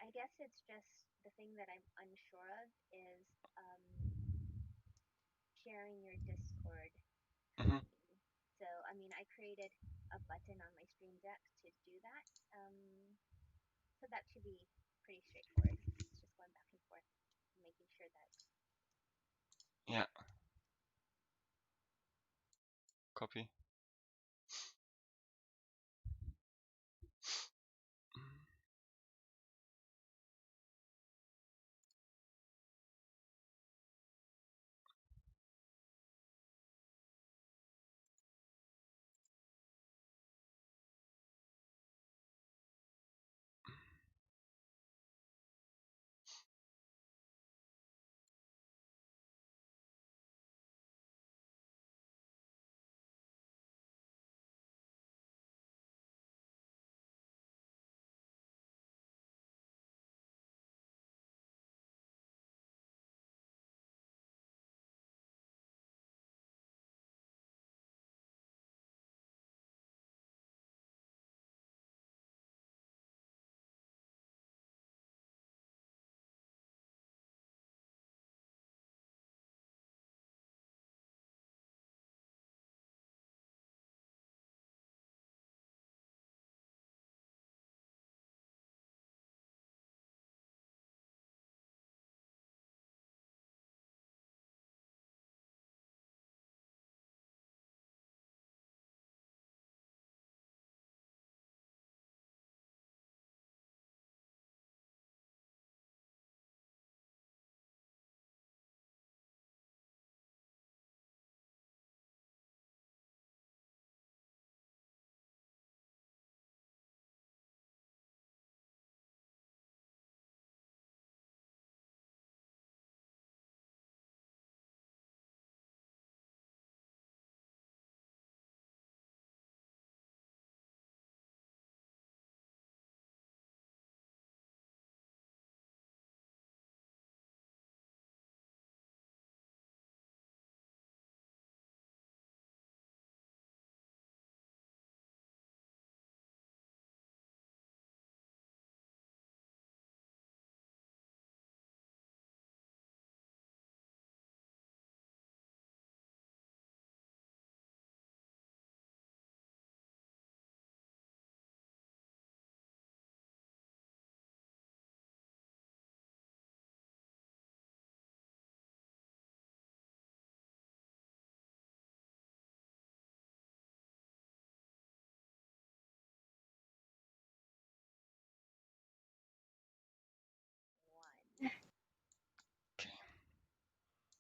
I guess it's just the thing that I'm unsure of is sharing your Discord Hmm. screen. So, I mean, I created a button on my Stream Deck to do that. So that should be pretty straightforward. It's just going back and forth, making sure that. Yeah, copy.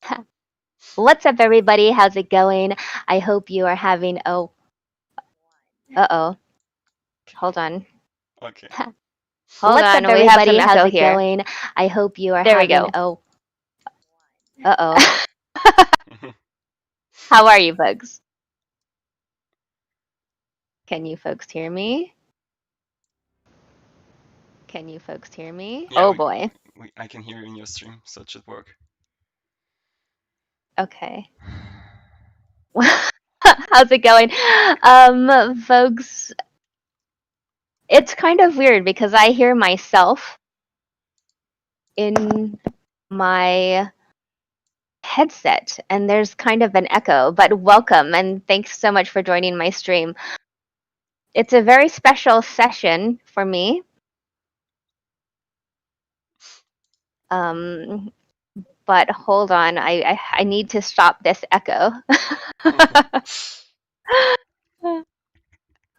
Okay. What's up, everybody? How's it going? I hope you are having. Oh, uh-oh. Hold on. Okay. Hold What's on, up, we have some everybody. How's echo it here. going? I hope you are There we having. go. Oh, uh-oh. Mhm. How are you, folks? Can you folks hear me? Can you folks hear me? Yeah, Oh boy. I can hear you in your stream, so it should work. Okay. How's it going? Folks, it's kind of weird because I hear myself in my headset and there's kind of an echo, but welcome and thanks so much for joining my stream. It's a very special session for me. Um, but hold on, I need to stop this echo.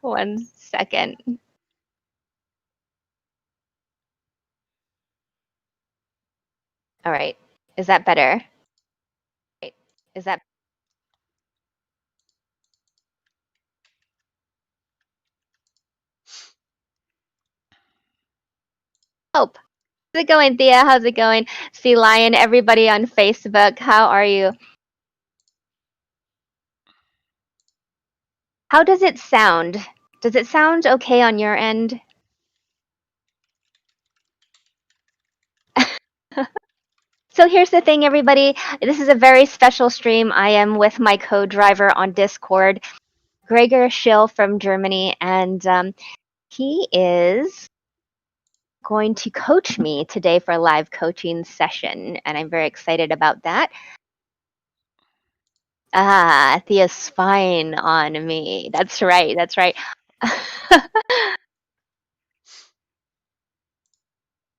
1 second. All right. Is that better? Is that hope? How's it going, Thea? How's it going? Sea Lion, everybody on Facebook, how are you? How does it sound? Does it sound okay on your end? So here's the thing, everybody. This is a very special stream. I am with my co-driver on Discord, Gregor Schill from Germany, and he is going to coach me today for a live coaching session, and I'm very excited about that. Ah, Thea's spying on me. That's right. That's right.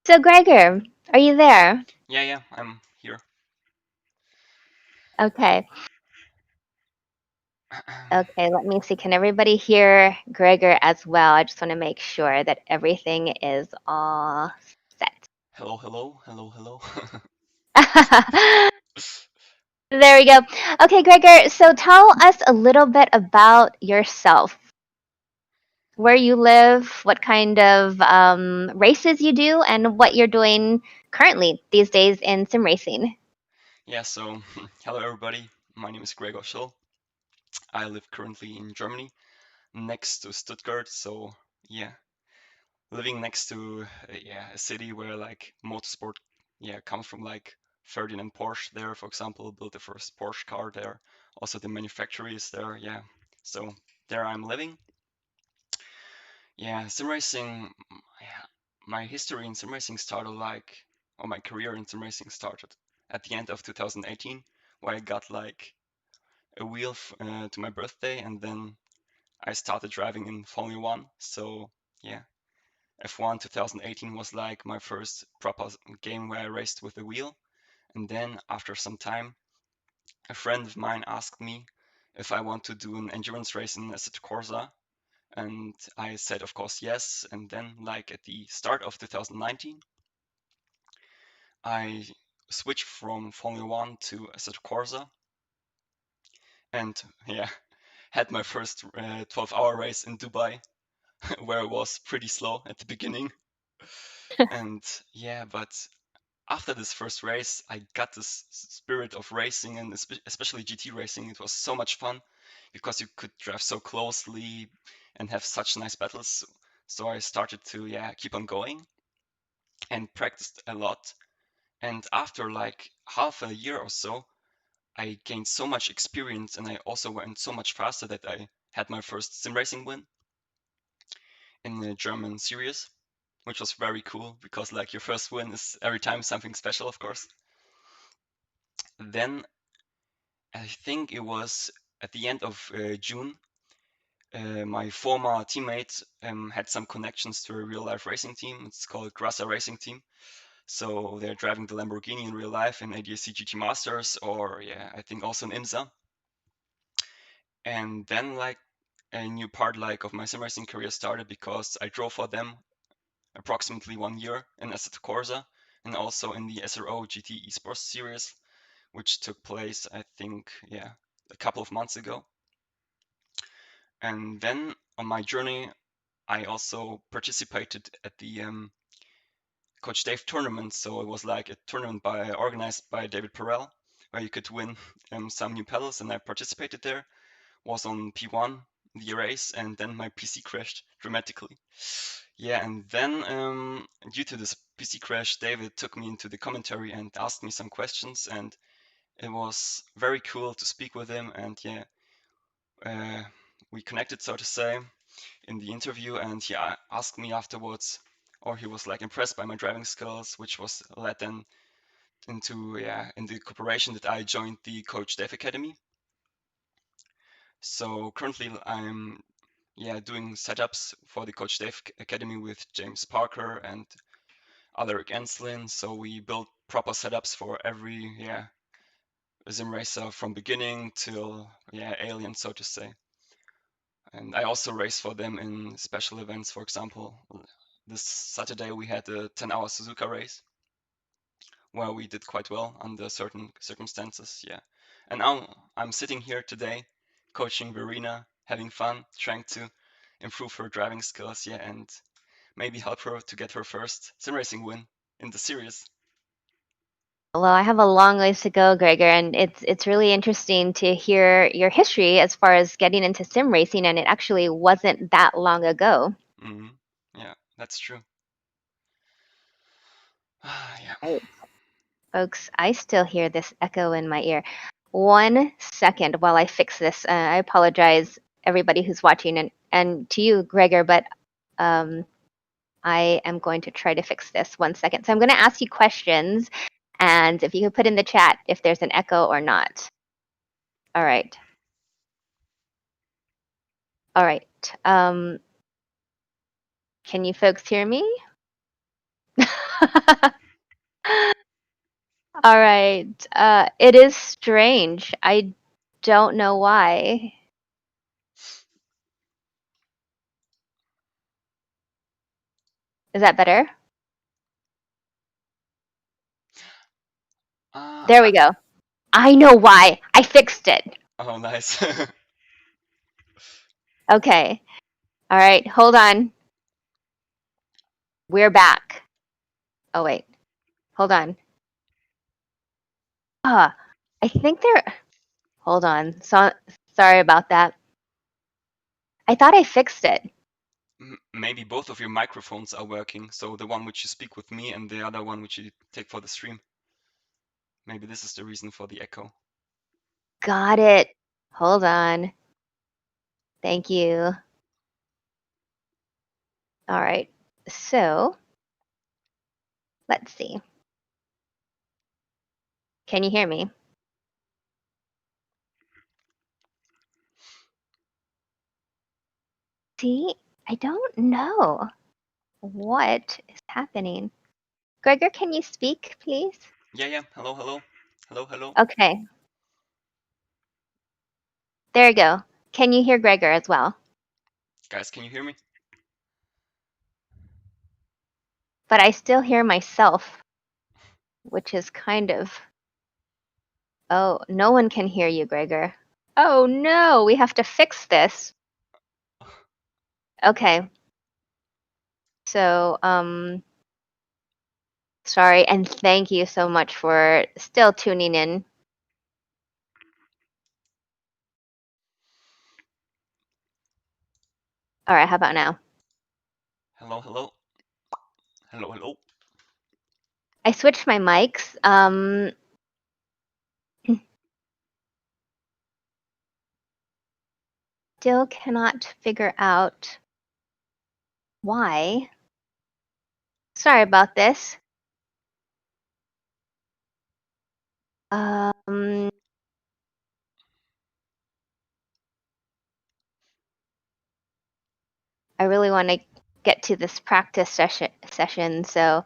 So, Gregor, are you there? Yeah, I'm here. Okay. Okay, let me see. Can everybody hear Gregor as well? I just want to make sure that everything is all set. Hello. There we go. Okay, Gregor, so tell us a little bit about yourself. Where you live, what kind of races you do, and what you're doing currently these days in sim racing. Yeah, so hello everybody. My name is Gregor Schull. I live currently in Germany, next to Stuttgart. So yeah, living next to a city where like motorsport comes from, like Ferdinand Porsche there, for example, built the first Porsche car there. Also the manufacturer is there. Yeah, so there I'm living. Yeah, sim racing. Yeah, my history in sim racing started or my career in sim racing started at the end of 2018, where I got like a wheel to my birthday, and then I started driving in Formula One. So yeah, F1 2018 was like my first proper game where I raced with a wheel. And then after some time, a friend of mine asked me if I want to do an endurance race in Assetto Corsa. And I said, of course, yes. And then, like at the start of 2019, I switched from Formula One to Assetto Corsa, and yeah, had my first 12-hour race in Dubai, where it was pretty slow at the beginning. And yeah, but after this first race, I got this spirit of racing, and especially GT racing. It was so much fun because you could drive so closely and have such nice battles. So I started to keep on going and practiced a lot. And after like half a year or so, I gained so much experience, and I also went so much faster that I had my first sim racing win in the German series, which was very cool because like your first win is every time something special, of course. Then I think it was at the end of June, my former teammate had some connections to a real life racing team. It's called Grassa Racing Team. So they're driving the Lamborghini in real life in ADAC GT Masters, or I think also in IMSA. And then like a new part like of my sim racing career started because I drove for them approximately 1 year in Assetto Corsa and also in the SRO GT Esports series, which took place I think a couple of months ago. And then on my journey, I also participated at the Coach Dave tournament. So it was like a tournament organized by David Perel, where you could win some new pedals, and I participated there. Was on P1 the race, and then my PC crashed dramatically. Yeah, and then due to this PC crash, David took me into the commentary and asked me some questions, and it was very cool to speak with him. And uh, we connected, so to say, in the interview, and he asked me afterwards, or he was like impressed by my driving skills, which was led then into in the cooperation that I joined the Coach Dave Academy. So currently I'm doing setups for the Coach Dave Academy with James Parker and Alaric Enslin. So we build proper setups for every sim racer from beginning till alien, so to say. And I also race for them in special events. For example, this Saturday we had a 10-hour Suzuka race where we did quite well under certain circumstances. Yeah. And now I'm sitting here today coaching Verena, having fun, trying to improve her driving skills, and maybe help her to get her first sim racing win in the series. Well, I have a long ways to go, Gregor, and it's really interesting to hear your history as far as getting into sim racing, and it actually wasn't that long ago. Hmm. Yeah, that's true. Yeah. Right. Folks, I still hear this echo in my ear. 1 second while I fix this. I apologize, everybody who's watching, and to you, Gregor, but um, I am going to try to fix this. 1 second. So I'm going to ask you questions, and if you could put in the chat if there's an echo or not. All right. All right. Can you folks hear me? All right. It is strange. I don't know why. Is that better? There we go. I know why. I fixed it. Oh, nice. Okay. All right. Hold on. We're back. Oh, wait. Hold on. I think they're. Hold on. Sorry about that. I thought I fixed it. Maybe both of your microphones are working, so the one which you speak with me and the other one which you take for the stream. Maybe this is the reason for the echo. Got it. Hold on. Thank you. All right. So, let's see. Can you hear me? See, I don't know what is happening. Gregor, can you speak, please? Yeah. Hello, hello. Hello, hello. Okay. There you go. Can you hear Gregor as well? Guys, can you hear me? But I still hear myself, which is kind of... Oh, no one can hear you, Gregor. Oh no, we have to fix this. Okay. So, sorry, and thank you so much for still tuning in. All right, how about now? Hello, hello. Hello, hello. I switched my mics. Still cannot figure out why. Sorry about this. I really want to get to this practice session, so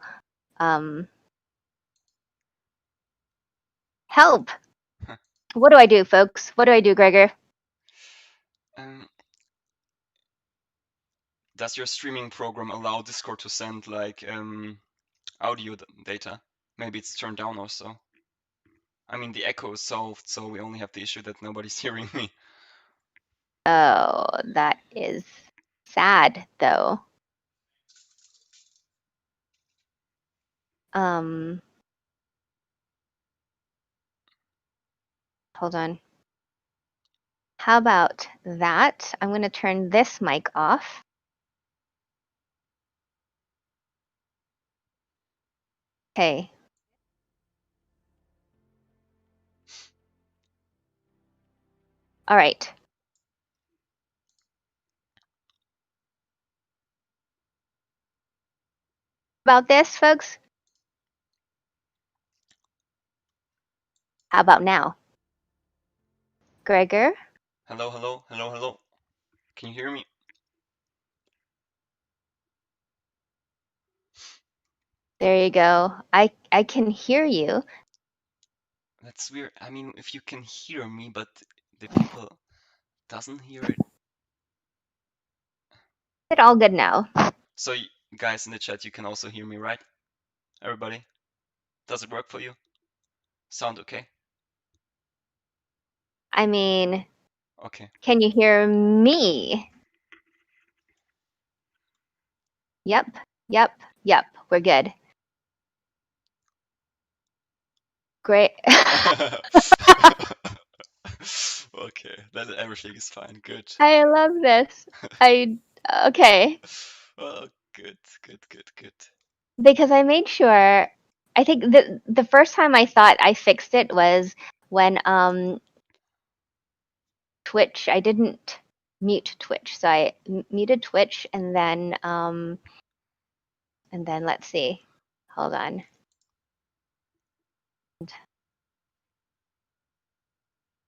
help. What do I do, folks? What do I do, Gregor? Does your streaming program allow Discord to send like audio data? Maybe it's turned down or so. I mean, the echo is solved, so we only have the issue that nobody's hearing me. Oh, that is sad, though. Hold on. How about that? I'm going to turn this mic off. Okay. All right. About this, folks? How about now? Gregor? Hello, hello, hello, hello. Can you hear me? There you go. I can hear you. That's weird. I mean, if you can hear me, but the people doesn't hear it. It's all good now. So guys in the chat, you can also hear me, right? Everybody? Does it work for you? Sound okay? I mean, Okay. can you hear me? Yep. We're good. Great. Okay, then everything is fine. Good. I love this. Okay. Oh, good. Because I made sure. I think the first time I thought I fixed it was when Twitch. I didn't mute Twitch, so I muted Twitch, and then And then let's see. Hold on.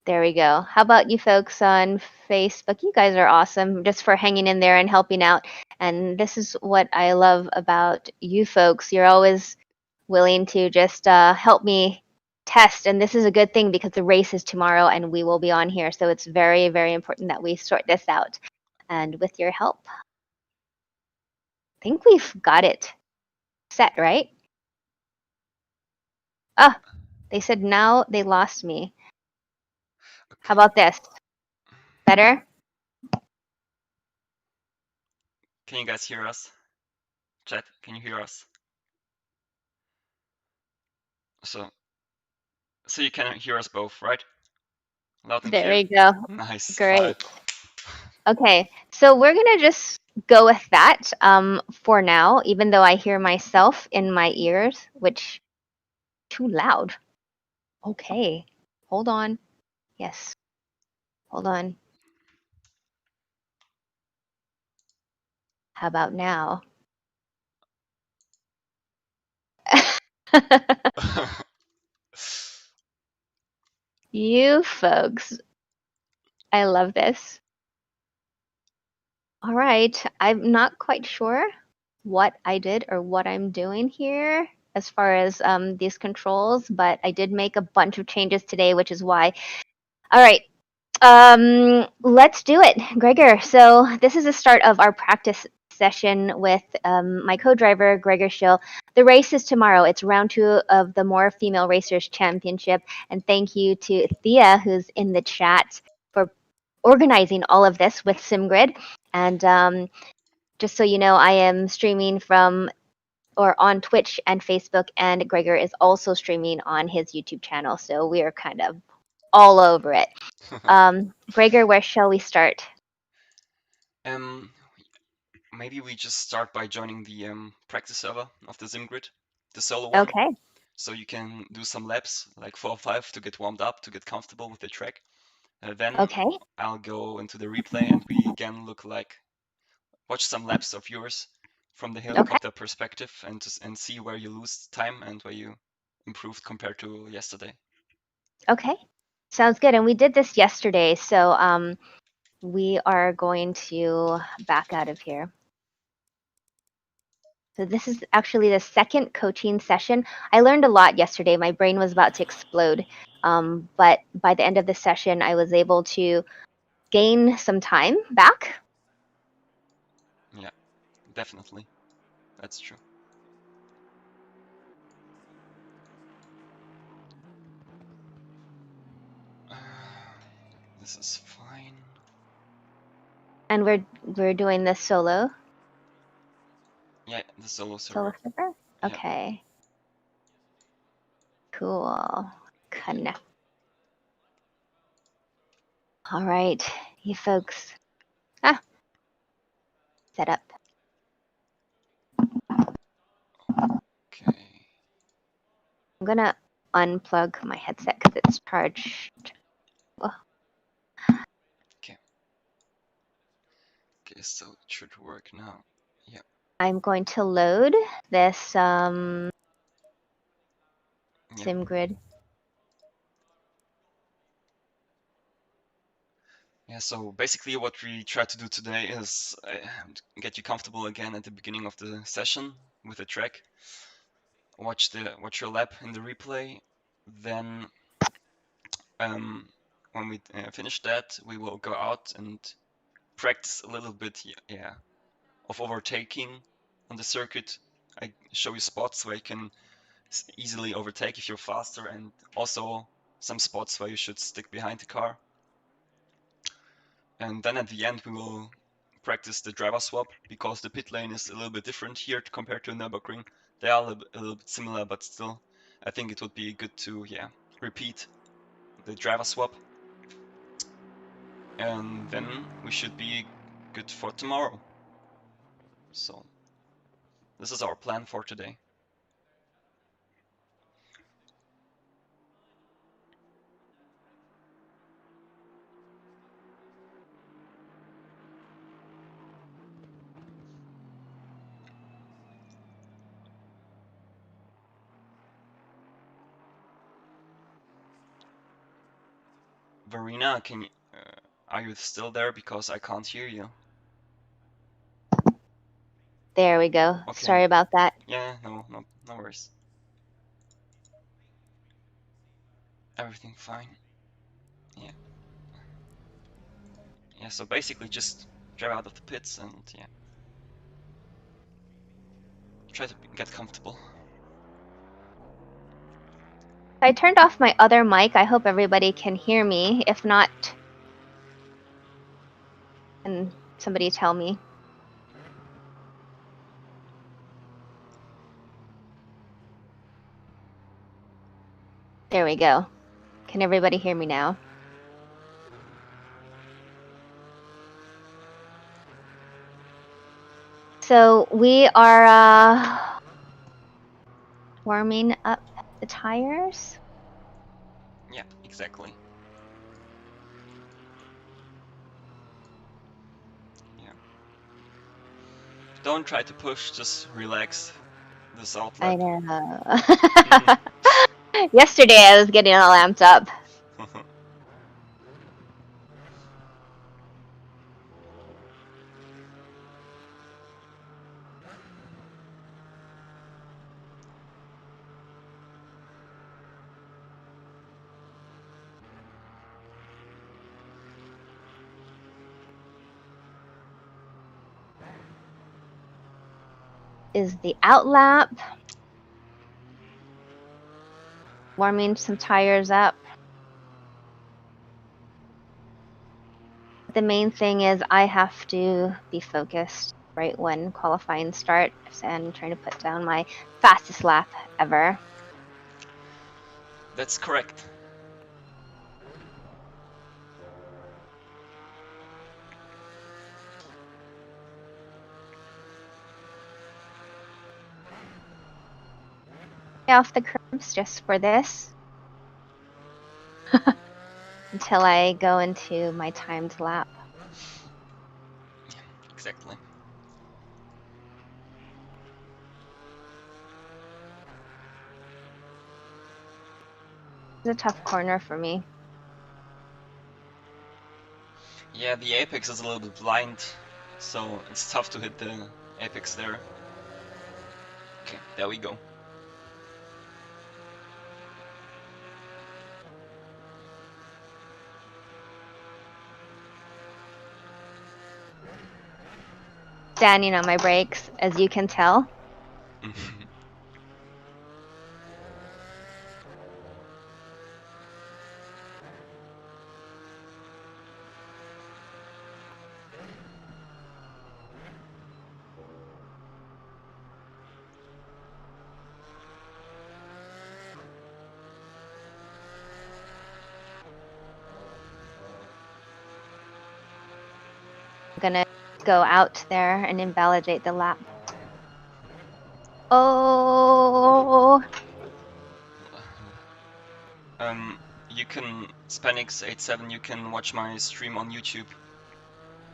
There we go. How about you folks on Facebook? You guys are awesome just for hanging in there and helping out. And this is what I love about you folks. You're always willing to just help me test. And this is a good thing because the race is tomorrow and we will be on here. So it's very, very important that we sort this out. And with your help, I think we've got it set, right? Oh, they said now they lost me. How Okay. about this? Better? Can you guys hear us? Chat, can you hear us? So you can hear us both, right? Loud and There clear? we go. Nice. Great. 5. Okay, so we're gonna just go with that for now, even though I hear myself in my ears, which too loud. Okay, hold on. Yes, hold on. How about now? You folks, I love this. All right, I'm not quite sure what I did or what I'm doing here as far as these controls, but I did make a bunch of changes today, which is why. All right, let's do it, Gregor. So this is the start of our practice session with my co-driver, Gregor Schill. The race is tomorrow. It's round 2 of the More Female Racers Championship. And thank you to Thea, who's in the chat, for organizing all of this with SimGrid. And just so you know, I am streaming from or on Twitch and Facebook, and Gregor is also streaming on his YouTube channel. So we are kind of all over it. Gregor, where shall we start? um, Maybe we just start by joining the practice server of the SimGrid, the solo one. Okay. So you can do some laps, like 4 or 5, to get warmed up, to get comfortable with the track. Then Okay. I'll go into the replay and we again watch some laps of yours from the Okay. helicopter perspective and see where you lose time and where you improved compared to yesterday. Okay. Sounds good. And we did this yesterday, so we are going to back out of here. So this is actually the second coaching session. I learned a lot yesterday. My brain was about to explode. But by the end of the session, I was able to gain some time back. Yeah, definitely. That's true. This is fine. And we're doing this solo. Yeah, the solo Solo server. server? Yeah. Okay. Cool. Connect. All right, you folks. Set up. Okay. I'm gonna unplug my headset because it's charged. Okay. Okay, so it should work now. Yeah. I'm going to load this Yeah. SimGrid. Yeah, so basically what we try to do today is get you comfortable again at the beginning of the session with the track. Watch your lap in the replay. Then when we finish that, we will go out and practice a little bit, yeah, of overtaking on the circuit. I show you spots where you can easily overtake if you're faster, and also some spots where you should stick behind the car. And then at the end we will practice the driver swap, because the pit lane is a little bit different here compared to Nürburgring. They are a little bit similar, but still I think it would be good to repeat the driver swap. And then we should be good for tomorrow. So this is our plan for today. Verena, are you still there? Because I can't hear you. There we go. Okay. Sorry about that. Yeah, no worries. Everything fine. Yeah. Yeah, so basically just drive out of the pits and yeah. Try to get comfortable. I turned off my other mic. I hope everybody can hear me. If not, can somebody tell me? There we go. Can everybody hear me now? So we are warming up the tires. Yeah, exactly. Yeah. Don't try to push, just relax this I outlap. know. Yesterday I was getting all amped up. Is the outlap. Warming some tires up. The main thing is I have to be focused right when qualifying starts and trying to put down my fastest lap ever. That's correct. Off the curbs just for this until I go into my timed lap. Yeah, exactly. It's a tough corner for me. Yeah, the apex is a little bit blind, so it's tough to hit the apex there. Okay, there we go. Standing on my brakes, as you can tell. I'm gonna go out there and invalidate the lap. Oh. You can, Spanix87, you can watch my stream on YouTube.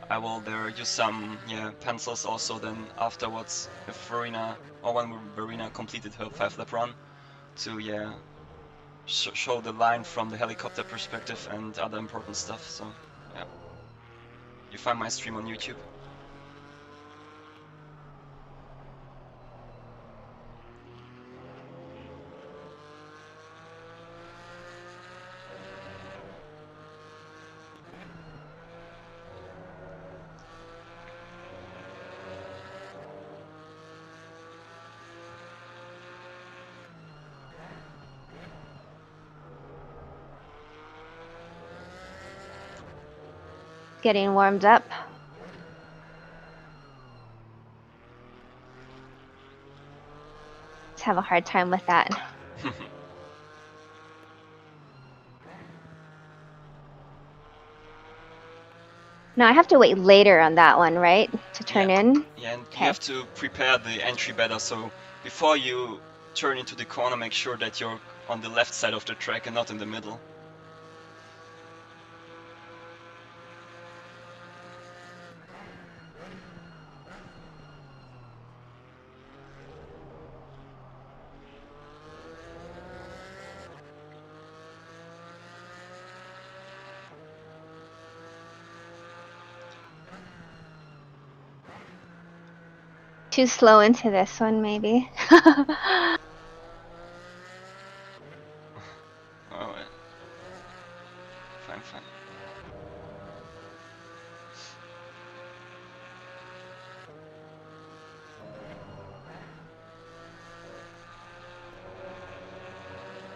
I will there use some pencils also then afterwards if Verena, or when Verena completed her 5-lap run to show the line from the helicopter perspective and other important stuff. So yeah, you find my stream on YouTube. Getting warmed up. Just have a hard time with that. No, I have to wait later on that one, right? To turn in? Yeah, and Okay. you have to prepare the entry better, so before you turn into the corner, make sure that you're on the left side of the track and not in the middle. Too slow into this one, maybe. Oh, fine, fine.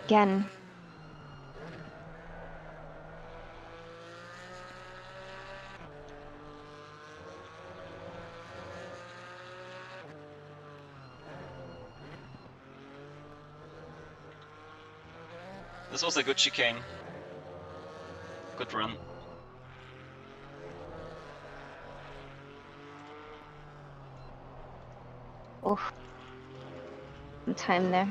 Again. This was a good chicane. Good run. Oof. Some time there.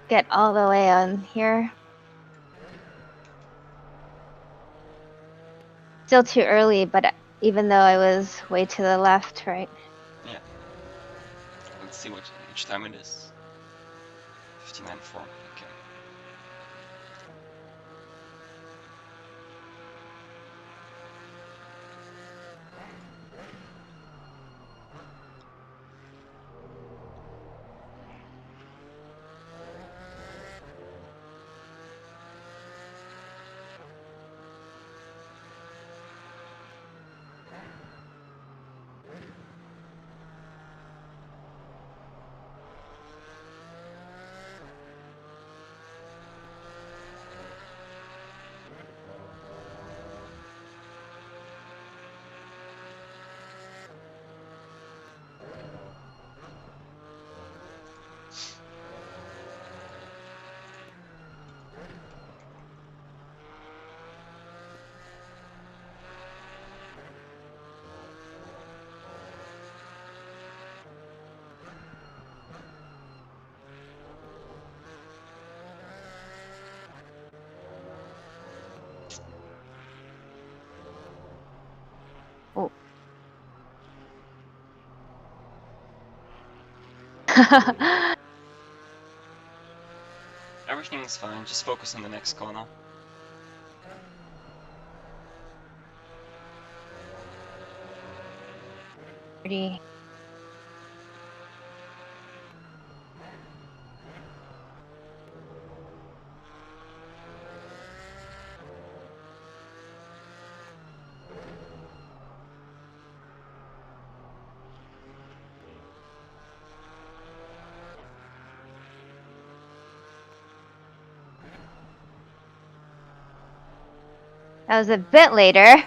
Get all the way on here. Still too early, but even though I was way to the left, right? Yeah. Let's see which time it is. 59.4. Okay. Oh. Everything is fine. Just focus on the next corner. Pretty. That was a bit later.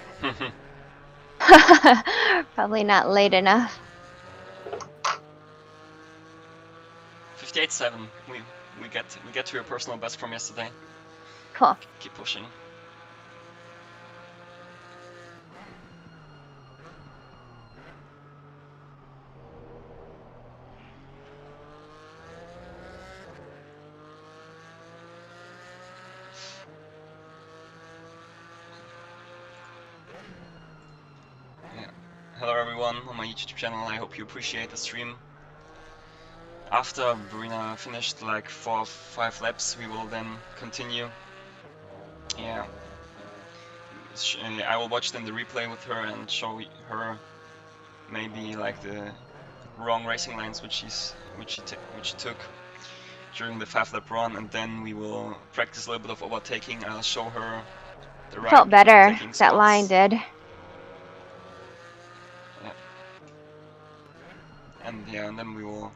Probably not late enough. 58.7. We get to your personal best from yesterday. Cool. Keep pushing. Yeah. Hello everyone on my YouTube channel. I hope you appreciate the stream. After Verena finished like 4 or 5 laps, we will then continue. Yeah. I will watch then the replay with her and show her maybe like the wrong racing lines which she took during the 5-lap run, and then we will practice a little bit of overtaking. I'll show her the right Felt better. overtaking That line spots. did. Yeah. And then we will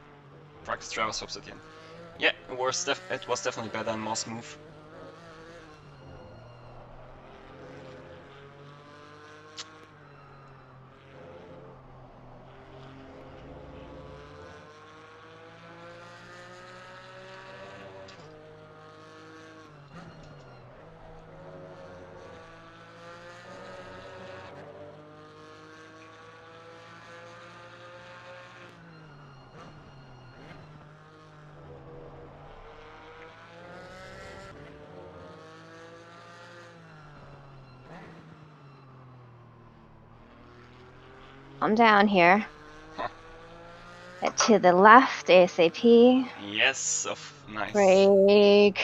practice driver swaps at the end. Yeah, it was definitely better and more smooth. Calm down here. Huh. Get to the left, ASAP. Yes, nice. Brake.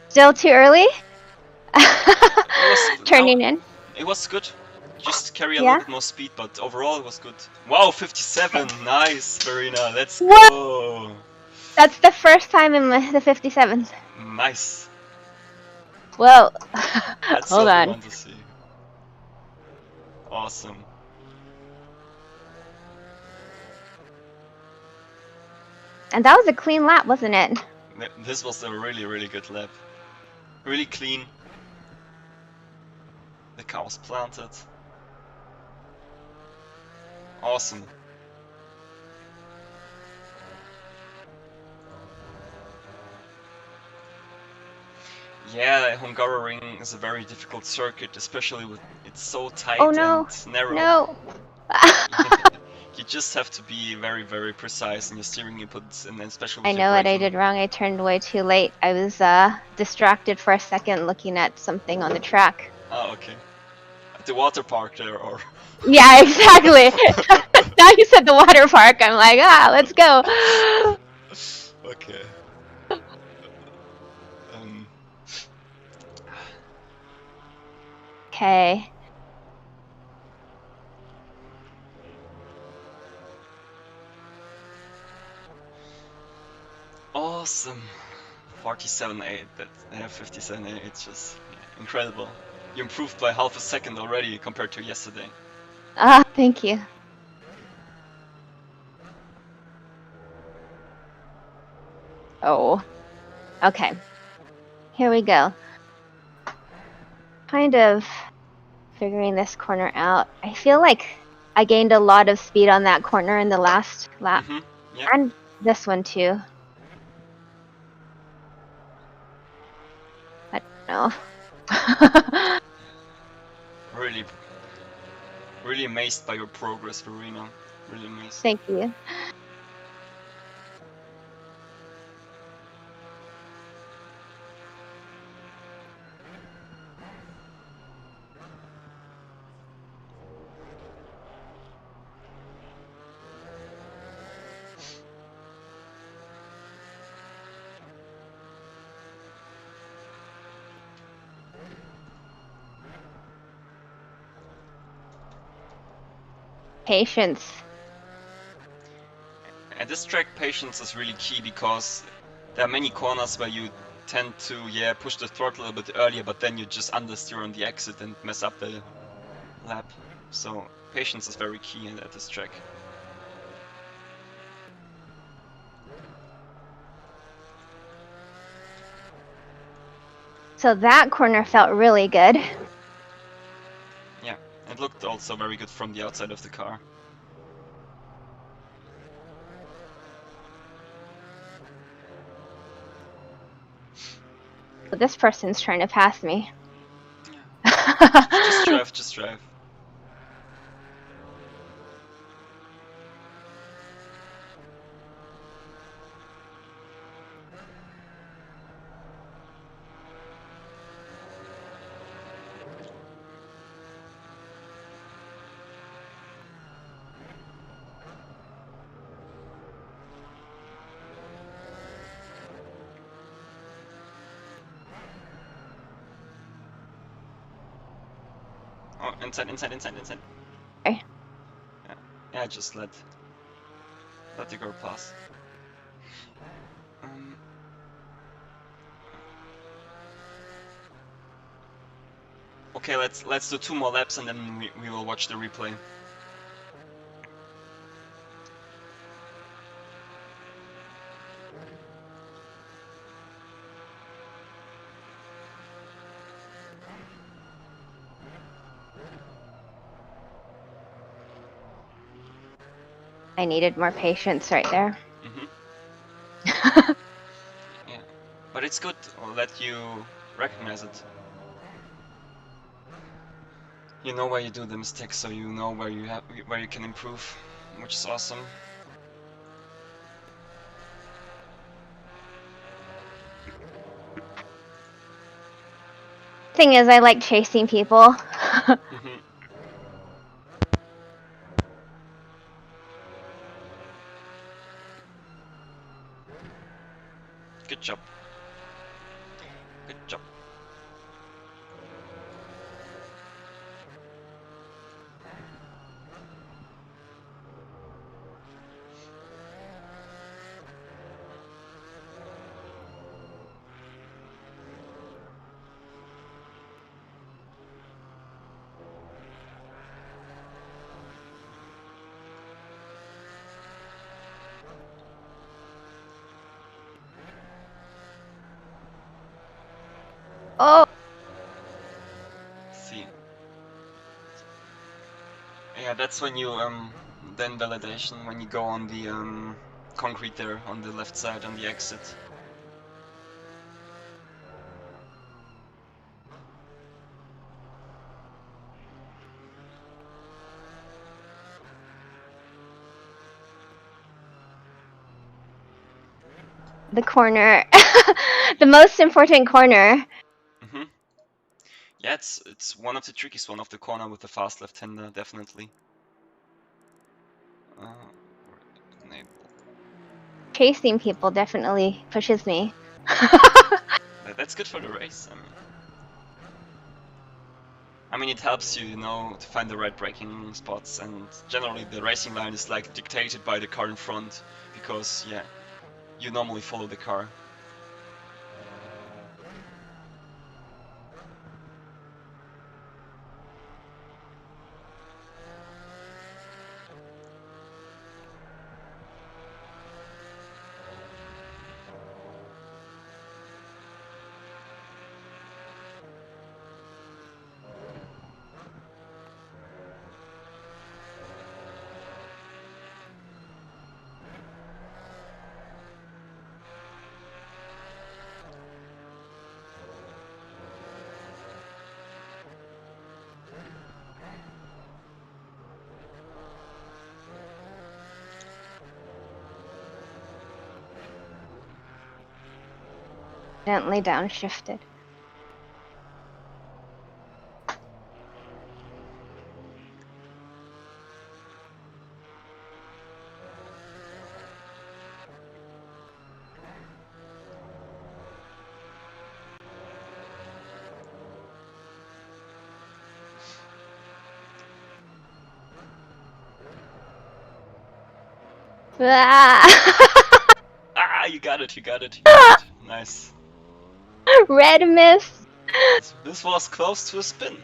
Still too early? It was Turning in. It was good. Just carry a Yeah? little bit more speed, but overall it was good. Wow, 57. Nice, Verena. Let's What? go. That's the first time in the 57th. Nice. Whoa. That's Hold what we on. want to see. Awesome. And that was a clean lap, wasn't it? This was a really, really good lap. Really clean. The car was planted. Awesome. Yeah, Hungaroring is a very difficult circuit, especially with it's so tight Oh no. and narrow. No. You just have to be very, very precise in your steering inputs, and especially I with your know what I braking. did wrong. I turned way too late. I was distracted for a second looking at something on the track. Ah, okay. At the water park there, or? Yeah, exactly. Now you said the water park. I'm like, let's go. Okay. Um, Okay. awesome. 47.8. That 57.8. It's just incredible. You improved by half a second already compared to yesterday. Thank you. Oh. Okay. Here we go. Kind of figuring this corner out. I feel like I gained a lot of speed on that corner in the last lap. Yeah. And this one too. I don't know. Really, really amazed by your progress, Verena. Really amazed. Thank you. Patience. At this track, patience is really key because there are many corners where you tend to push the throttle a bit earlier, but then you just understeer on the exit and mess up the lap. So patience is very key at this track. So that corner felt really good. Yeah, it looked also very good from the outside of the car. But this person's trying to pass me. Yeah. Just drive, just drive. Oh, inside. Okay. Yeah, just let the girl pass. Okay, let's do 2 more laps and then we will watch the replay. I needed more patience right there. Yeah, but it's good that you recognize it. You know where you do the mistakes, so you know where you can improve, which is awesome. Thing is, I like chasing people. Good job. Good job. Oh, See. Yeah, that's when you then validation when you go on the concrete there on the left side on the exit. the corner. The most important corner. Mhm. Yeah, it's one of the trickiest one of the corner with the fast left-hander, definitely. Enable. Chasing people definitely pushes me. That's good for the race. I mean, it helps you, you know, to find the right braking spots, and generally the racing line is like dictated by the car in front, because yeah, you normally follow the car. Gently downshifted. Ah! Ah, you got it, you got it, you got it. Nice. Red mist. This was close to a spin.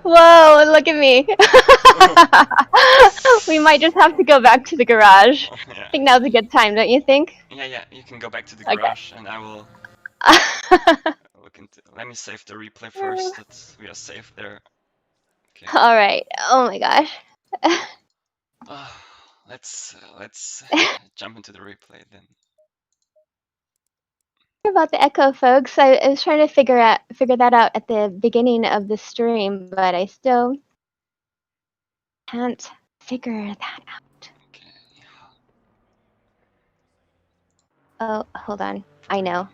Whoa, look at me. We might just have to go back to the garage. Yeah. I think now's a good time, don't you think? Yeah, you can go back to the Okay. garage and I will look into. Let me save the replay first, that we are safe there. Okay. All right. Oh my gosh. Let's jump into the replay then. About the echo, folks. I was trying to figure that out at the beginning of the stream, but I still can't figure that out. Okay. Oh, hold on. I know.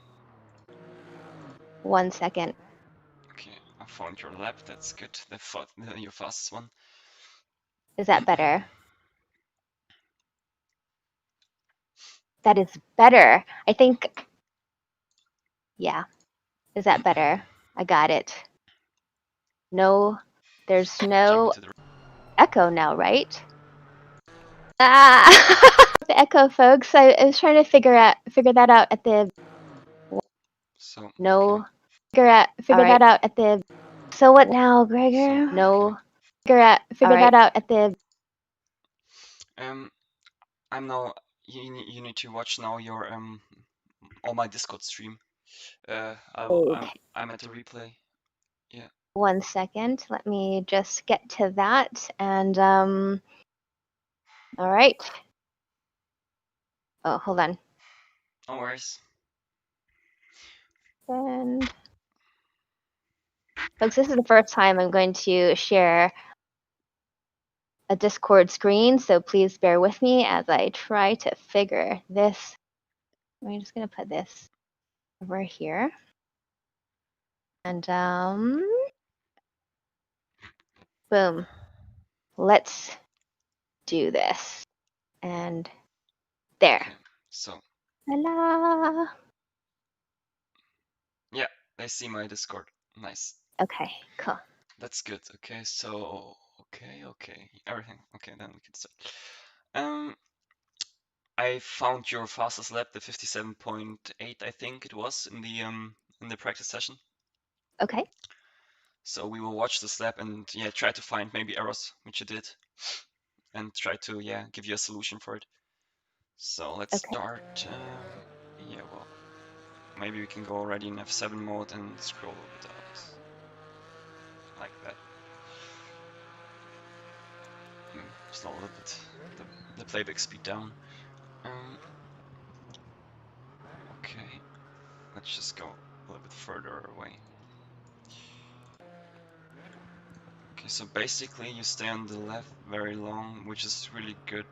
1 second. Okay, I found your lap. That's good. Your fastest one. Is that better? That is better. I think. Yeah. Is that better? I got it. No, there's Jump no into the. echo now, right? Ah, the echo, folks. I was trying to figure that out at the So no. okay. Figure that out at the. So what now, Gregor? So No. okay. Figure that out at the. I'm now. You need to watch now your all my Discord stream. I'm at the replay. Yeah. 1 second. Let me just get to that. And all right. Oh, hold on. No worries. And folks, this is the first time I'm going to share a Discord screen, so please bear with me as I try to figure this. I'm just gonna put this over here. And boom. Let's do this. And there. Okay. So Hello. Yeah, I see my Discord. Nice. Okay, cool. That's good. Okay, so okay, everything. Okay, then we can start. Um, I found your fastest lap, the 57.8, I think it was in the practice session. Okay. So we will watch this lap and yeah, try to find maybe errors which you did, and try to yeah give you a solution for it. So let's Okay. start. Yeah, well, maybe we can go already in F7 mode and scroll a little bit out like that. Slow a little bit the playback speed down. Um, okay, let's just go a little bit further away. Okay, so basically you stay on the left very long, which is really good.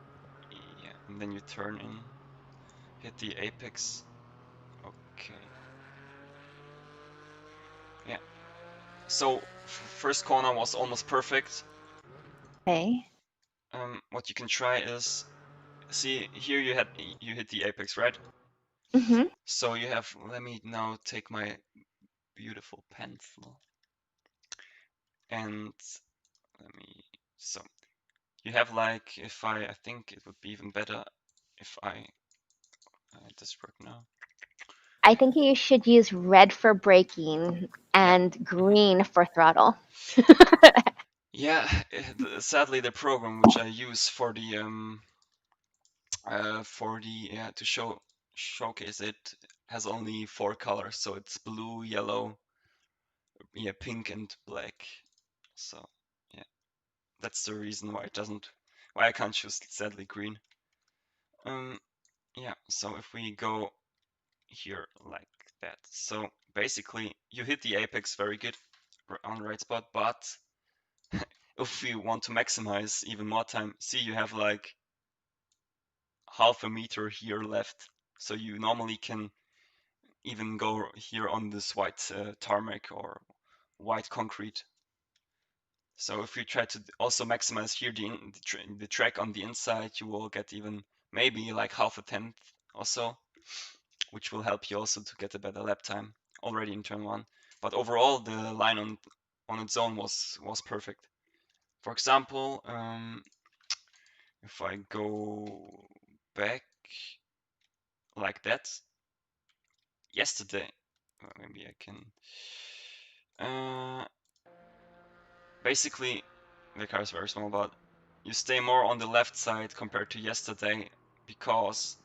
Yeah, and then you turn in, hit the apex. Okay. Yeah. So first corner was almost perfect. Okay. What you can try is see here you hit the apex, right? Mhm. So you have, let me now take my beautiful pencil and let me, so you have like, if I think it would be even better if I this work now. I think you should use red for braking Yeah. and green for throttle. Yeah, sadly the program which I use for the yeah to showcase it has only 4 colors, so it's blue, yellow, yeah, pink and black. So yeah, that's the reason why I can't choose sadly green. Yeah, so if we go here like that, so basically you hit the apex very good on the right spot, but if we want to maximize even more time, see you have like half a meter here left, so you normally can even go here on this white tarmac or white concrete. So if you try to also maximize here the track on the inside, you will get even maybe like half a tenth or so, which will help you also to get a better lap time already in turn one. But overall, the line on its own was perfect. For example, if I go back like that, yesterday, maybe I can. Basically, the car is very small, but you stay more on the left side compared to yesterday because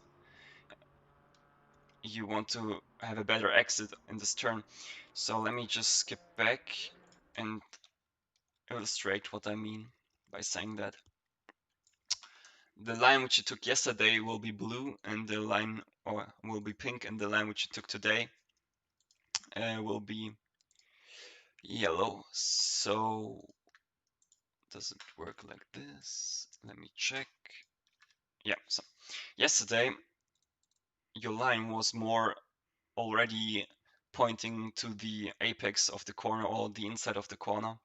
you want to have a better exit in this turn. So let me just skip back and illustrate what I mean by saying that. The line which you took yesterday will be blue and the line or will be pink, and the line which you took today will be yellow. So does it work like this? Let me check. Yeah, so yesterday your line was more already pointing to the apex of the corner or the inside of the corner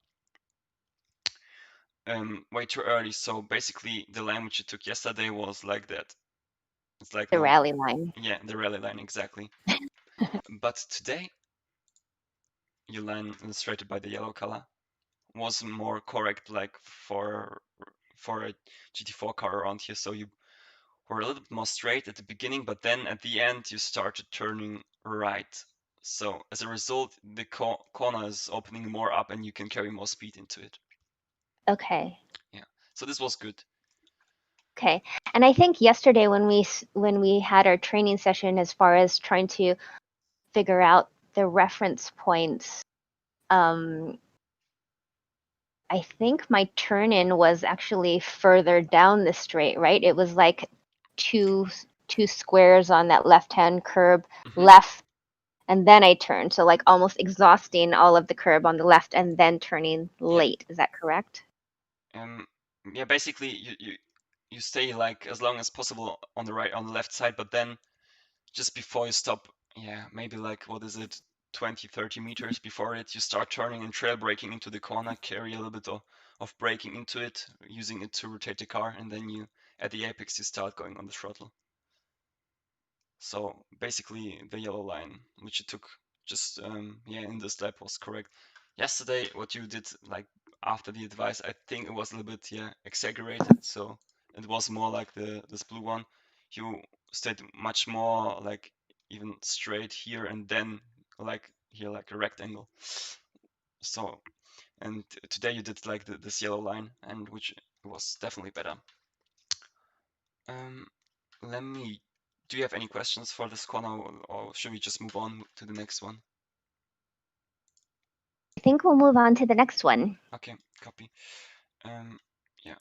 way too early. So basically the line which you took yesterday was like that. It's like The no, rally line. yeah, the rally line exactly. But today your line illustrated by the yellow color was more correct, like for a GT4 car around here. So you were a little bit more straight at the beginning, but then at the end you started turning right. So as a result, the corner is opening more up and you can carry more speed into it. Okay. Yeah, so this was good. Okay. And I think yesterday when we had our training session as far as trying to figure out the reference points, I think my turn in was actually further down the straight, right? It was like two squares on that left-hand curb, left, and then I turned. So like almost exhausting all of the curb on the left and then turning late. Is that correct? Yeah, basically you stay like as long as possible on the left side, but then just before you stop, yeah, maybe like what is it, 20-30 meters before it, you start turning and trail braking into the corner, carry a little bit of braking into it, using it to rotate the car, and then you at the apex you start going on the throttle. So basically the yellow line, which you took just in this lap was correct. Yesterday, what you did like after the advice, I think it was a little bit exaggerated. So it was more like this blue one. You stayed much more like even straight here and then like here like a rectangle. So and today you did like this yellow line, and which was definitely better. Um, let me. Do you have any questions for this corner, or should we just move on to the next one? I think we'll move on to the next one. Okay, copy. Yeah.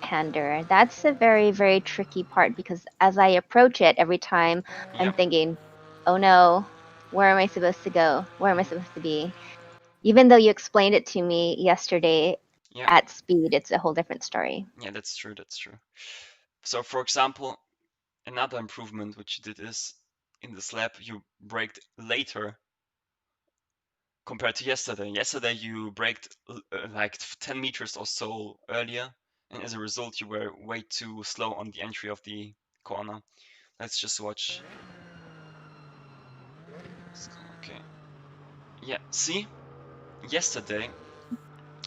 Hander. That's a very, very tricky part because as I approach it every time, I'm Yep. thinking, oh no, where am I supposed to go? Where am I Mhm. supposed to be? Even though you explained it to me yesterday Yeah. at speed, it's a whole different story. Yeah, that's true. That's true. So, for example, another improvement which you did is in this lap you braked later compared to yesterday. Yesterday you braked like 10 meters or so earlier, and as a result you were way too slow on the entry of the corner. Let's just watch. Okay. Yeah, see? Yesterday,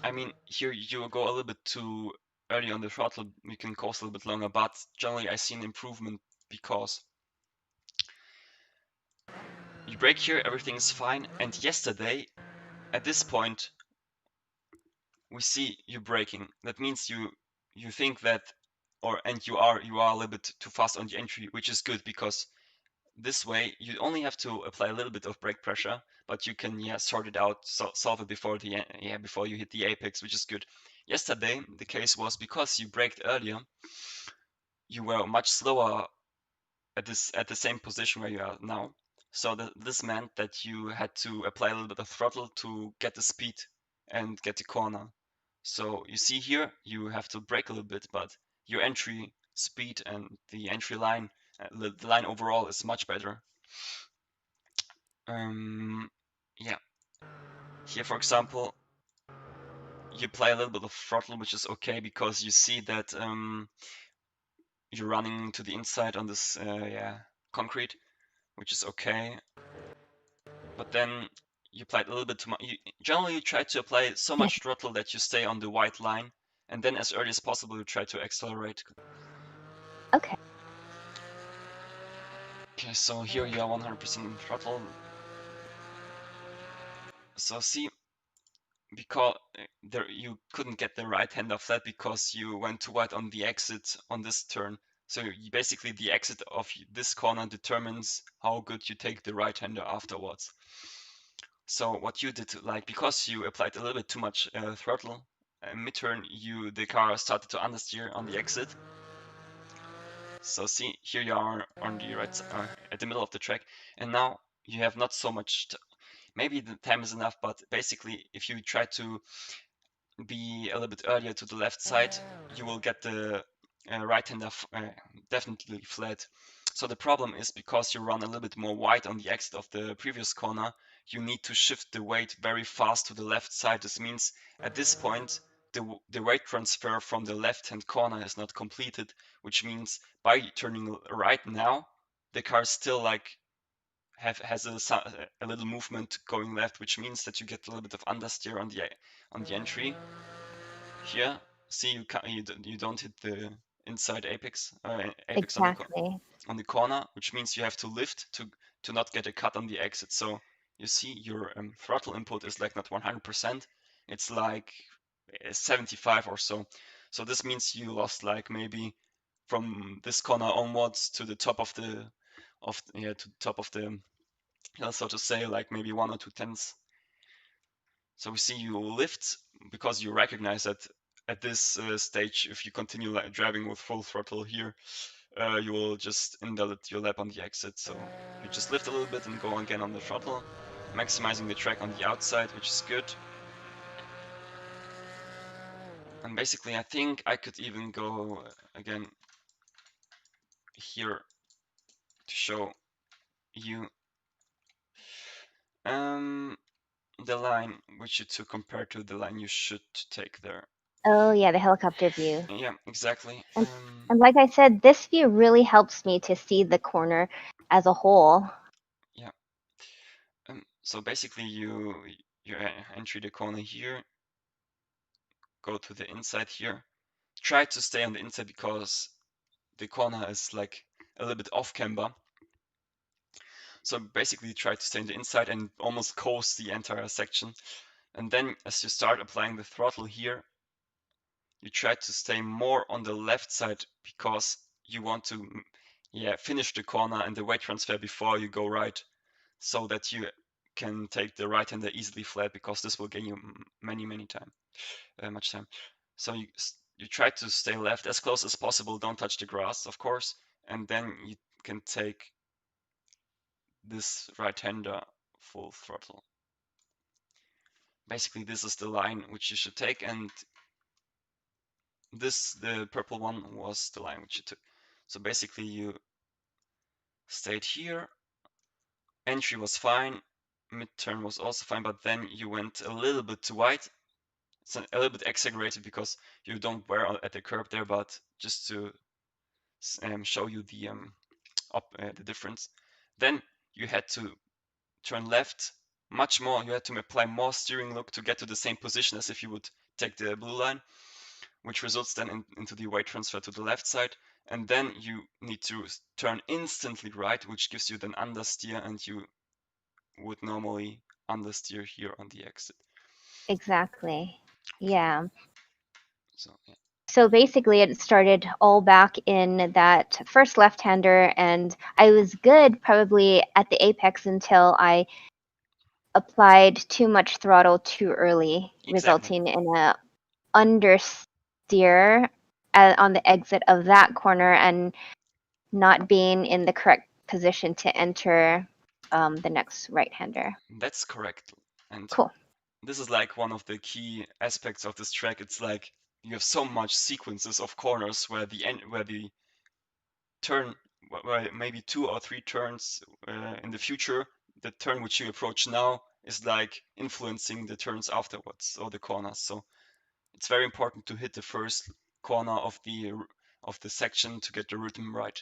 I mean, here you go a little bit too early on the throttle, you can coast a little bit longer, but generally I see an improvement because you brake here, everything is fine, and yesterday, at this point, we see you braking. That means you think that, and you are a little bit too fast on the entry, which is good because this way you only have to apply a little bit of brake pressure, but you can sort it out, solve it before before you hit the apex, which is good. Yesterday the case was because you braked earlier, you were much slower at the same position where you are now. So this meant that you had to apply a little bit of throttle to get the speed and get the corner. So you see here, you have to brake a little bit, but your entry speed and the entry line, the line overall is much better. Yeah, here for example, you apply a little bit of throttle, which is okay because you see that you're running to the inside on this concrete, which is okay. But then you applied a little bit too much. Generally, you try to apply so much throttle that you stay on the white line, and then as early as possible, you try to accelerate. Okay. Okay, so here you are 100% throttle. So see, because there you couldn't get the right hand of that because you went too wide on the exit on this turn. So basically, the exit of this corner determines how good you take the right hander afterwards. So what you did, like because you applied a little bit too much throttle, mid-turn, the car started to understeer on the exit. So see, here you are on the right, at the middle of the track, and now you have not so much. Maybe the time is enough, but basically, if you try to be a little bit earlier to the left side, you will get the right-hander definitely flat. So the problem is because you run a little bit more wide on the exit of the previous corner, you need to shift the weight very fast to the left side. This means at this point, the weight transfer from the left-hand corner is not completed, which means by turning right now, the car still like has a little movement going left, which means that you get a little bit of understeer on the entry. Here, see you don't hit the inside apex Exactly. on the corner, which means you have to lift to not get a cut on the exit. So you see your throttle input is like not 100%, it's like 75 or so. So this means you lost like maybe from this corner onwards to the top of the so to say, like maybe 1 or 2 tenths. So we see you lift because you recognize that at this stage, if you continue like driving with full throttle here, you will just invalidate your lap on the exit. So you just lift a little bit and go again on the throttle, maximizing the track on the outside, which is good. And basically, I think I could even go again here to show you. The line which you took compared to the line you should take there. Oh yeah, the helicopter view. Yeah, exactly. And like I said, this view really helps me to see the corner as a whole. Yeah. So basically, you enter the corner here, go to the inside here. Try to stay on the inside because the corner is like a little bit off camber. So basically, try to stay on the inside and almost coast the entire section. And then, as you start applying the throttle here, you try to stay more on the left side because you want to finish the corner and the weight transfer before you go right, so that you can take the right hander easily flat, because this will gain you much time. So you try to stay left as close as possible, don't touch the grass, of course, and then you can take this right hander full throttle. Basically, this is the line which you should take, and the purple one was the line which you took. So basically, you stayed here, entry was fine, mid-turn was also fine, but then you went a little bit too wide. It's a little bit exaggerated because you don't wear at the curb there, but just to show you the difference. Then you had to turn left much more. You had to apply more steering look to get to the same position as if you would take the blue line, which results then into the weight transfer to the left side. And then you need to turn instantly right, which gives you then understeer, and you would normally understeer here on the exit. Exactly. Yeah. So yeah. So basically, it started all back in that first left-hander, and I was good probably at the apex until I applied too much throttle too early, Exactly. resulting in a understeer on the exit of that corner and not being in the correct position to enter the next right-hander. That's correct. And Cool. this is like one of the key aspects of this track. It's like you have so much sequences of corners where the turn, where maybe 2 or 3 turns in the future, the turn which you approach now is like influencing the turns afterwards, or the corners. So it's very important to hit the first corner of the section to get the rhythm right.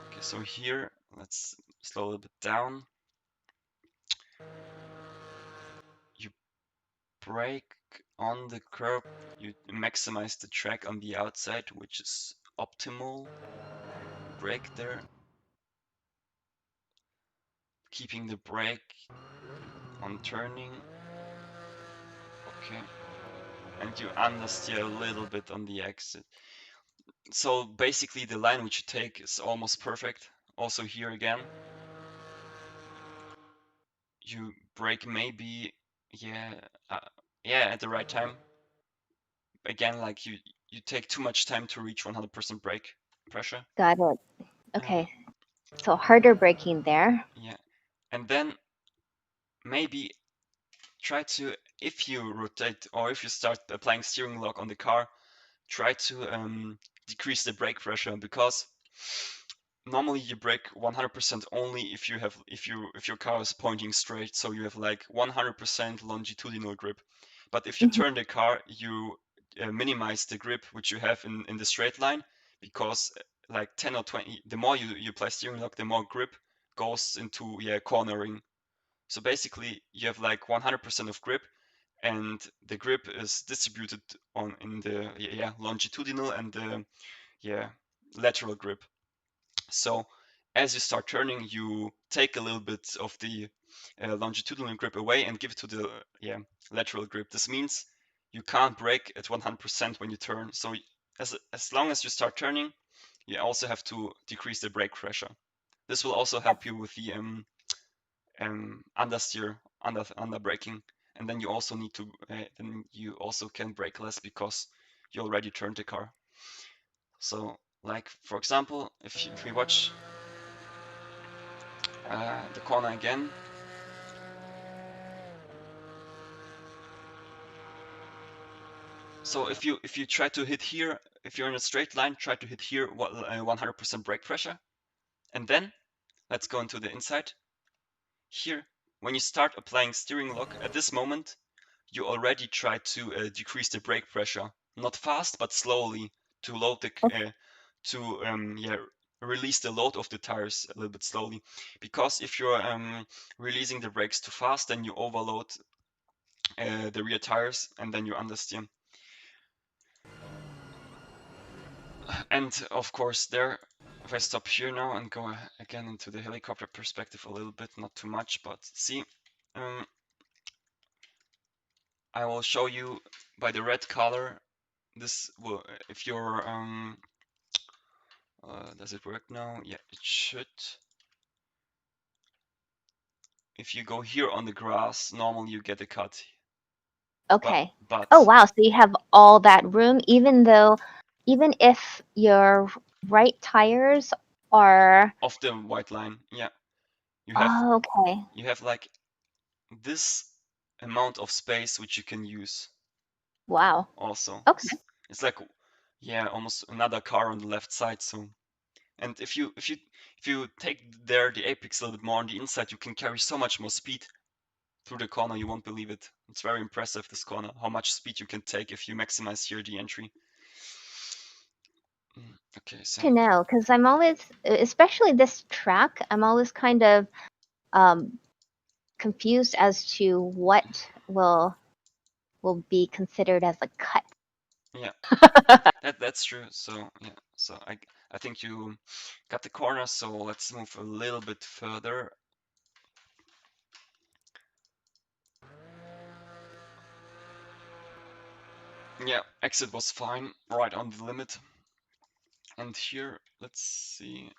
Okay, so here let's slow a little bit down. You brake on the curb, you maximize the track on the outside, which is optimal. Brake there, keeping the brake on turning. Okay, and you understeer a little bit on the exit. So basically the line which you take is almost perfect. Also here again, you brake maybe at the right time. Again, like you take too much time to reach 100% brake pressure. Got it. Okay. So harder braking there. Yeah, and then maybe try to, if you rotate or if you start applying steering lock on the car, try to decrease the brake pressure, because normally you brake 100% only if your car is pointing straight, so you have like 100% longitudinal grip. But if you turn the car, you minimize the grip which you have in the straight line, because like 10 or 20, the more you apply steering lock, the more grip goes into cornering. So basically you have like 100% of grip, and the grip is distributed in the longitudinal and the lateral grip. So as you start turning, you take a little bit of the longitudinal grip away and give it to the lateral grip. This means you can't brake at 100% when you turn. So as long as you start turning, you also have to decrease the brake pressure. This will also help you with the understeer, under braking, and then you also need to then you also can brake less because you already turned the car. So like for example, if we watch the corner again. So if you try to hit here, if you're in a straight line, try to hit here 100% brake pressure, and then let's go into the inside. Here when you start applying steering lock, at this moment, you already try to decrease the brake pressure, not fast but slowly, to load the release the load of the tires a little bit slowly, because if you're releasing the brakes too fast, then you overload the rear tires and then you understeer. And of course there, if I stop here now and go again into the helicopter perspective a little bit, not too much, but see, I will show you by the red color. This will, if you're does it work now? Yeah, it should. If you go here on the grass, normally you get a cut. Okay. But Oh wow, so you have all that room, even if your right tires are. off the white line, yeah, you have Oh, okay. you have like this amount of space which you can use Wow. also. Okay. It's like, yeah, almost another car on the left side. So, and if you take there the apex a little bit more on the inside, you can carry so much more speed through the corner, you won't believe it. It's very impressive, this corner, how much speed you can take if you maximize here the entry. Okay, so To know, because I'm always, especially this track, I'm always kind of confused as to what will be considered as a cut. yeah, that's true. So yeah, so I think you got the corner. So let's move a little bit further. Yeah, exit was fine, right on the limit. And here, let's see.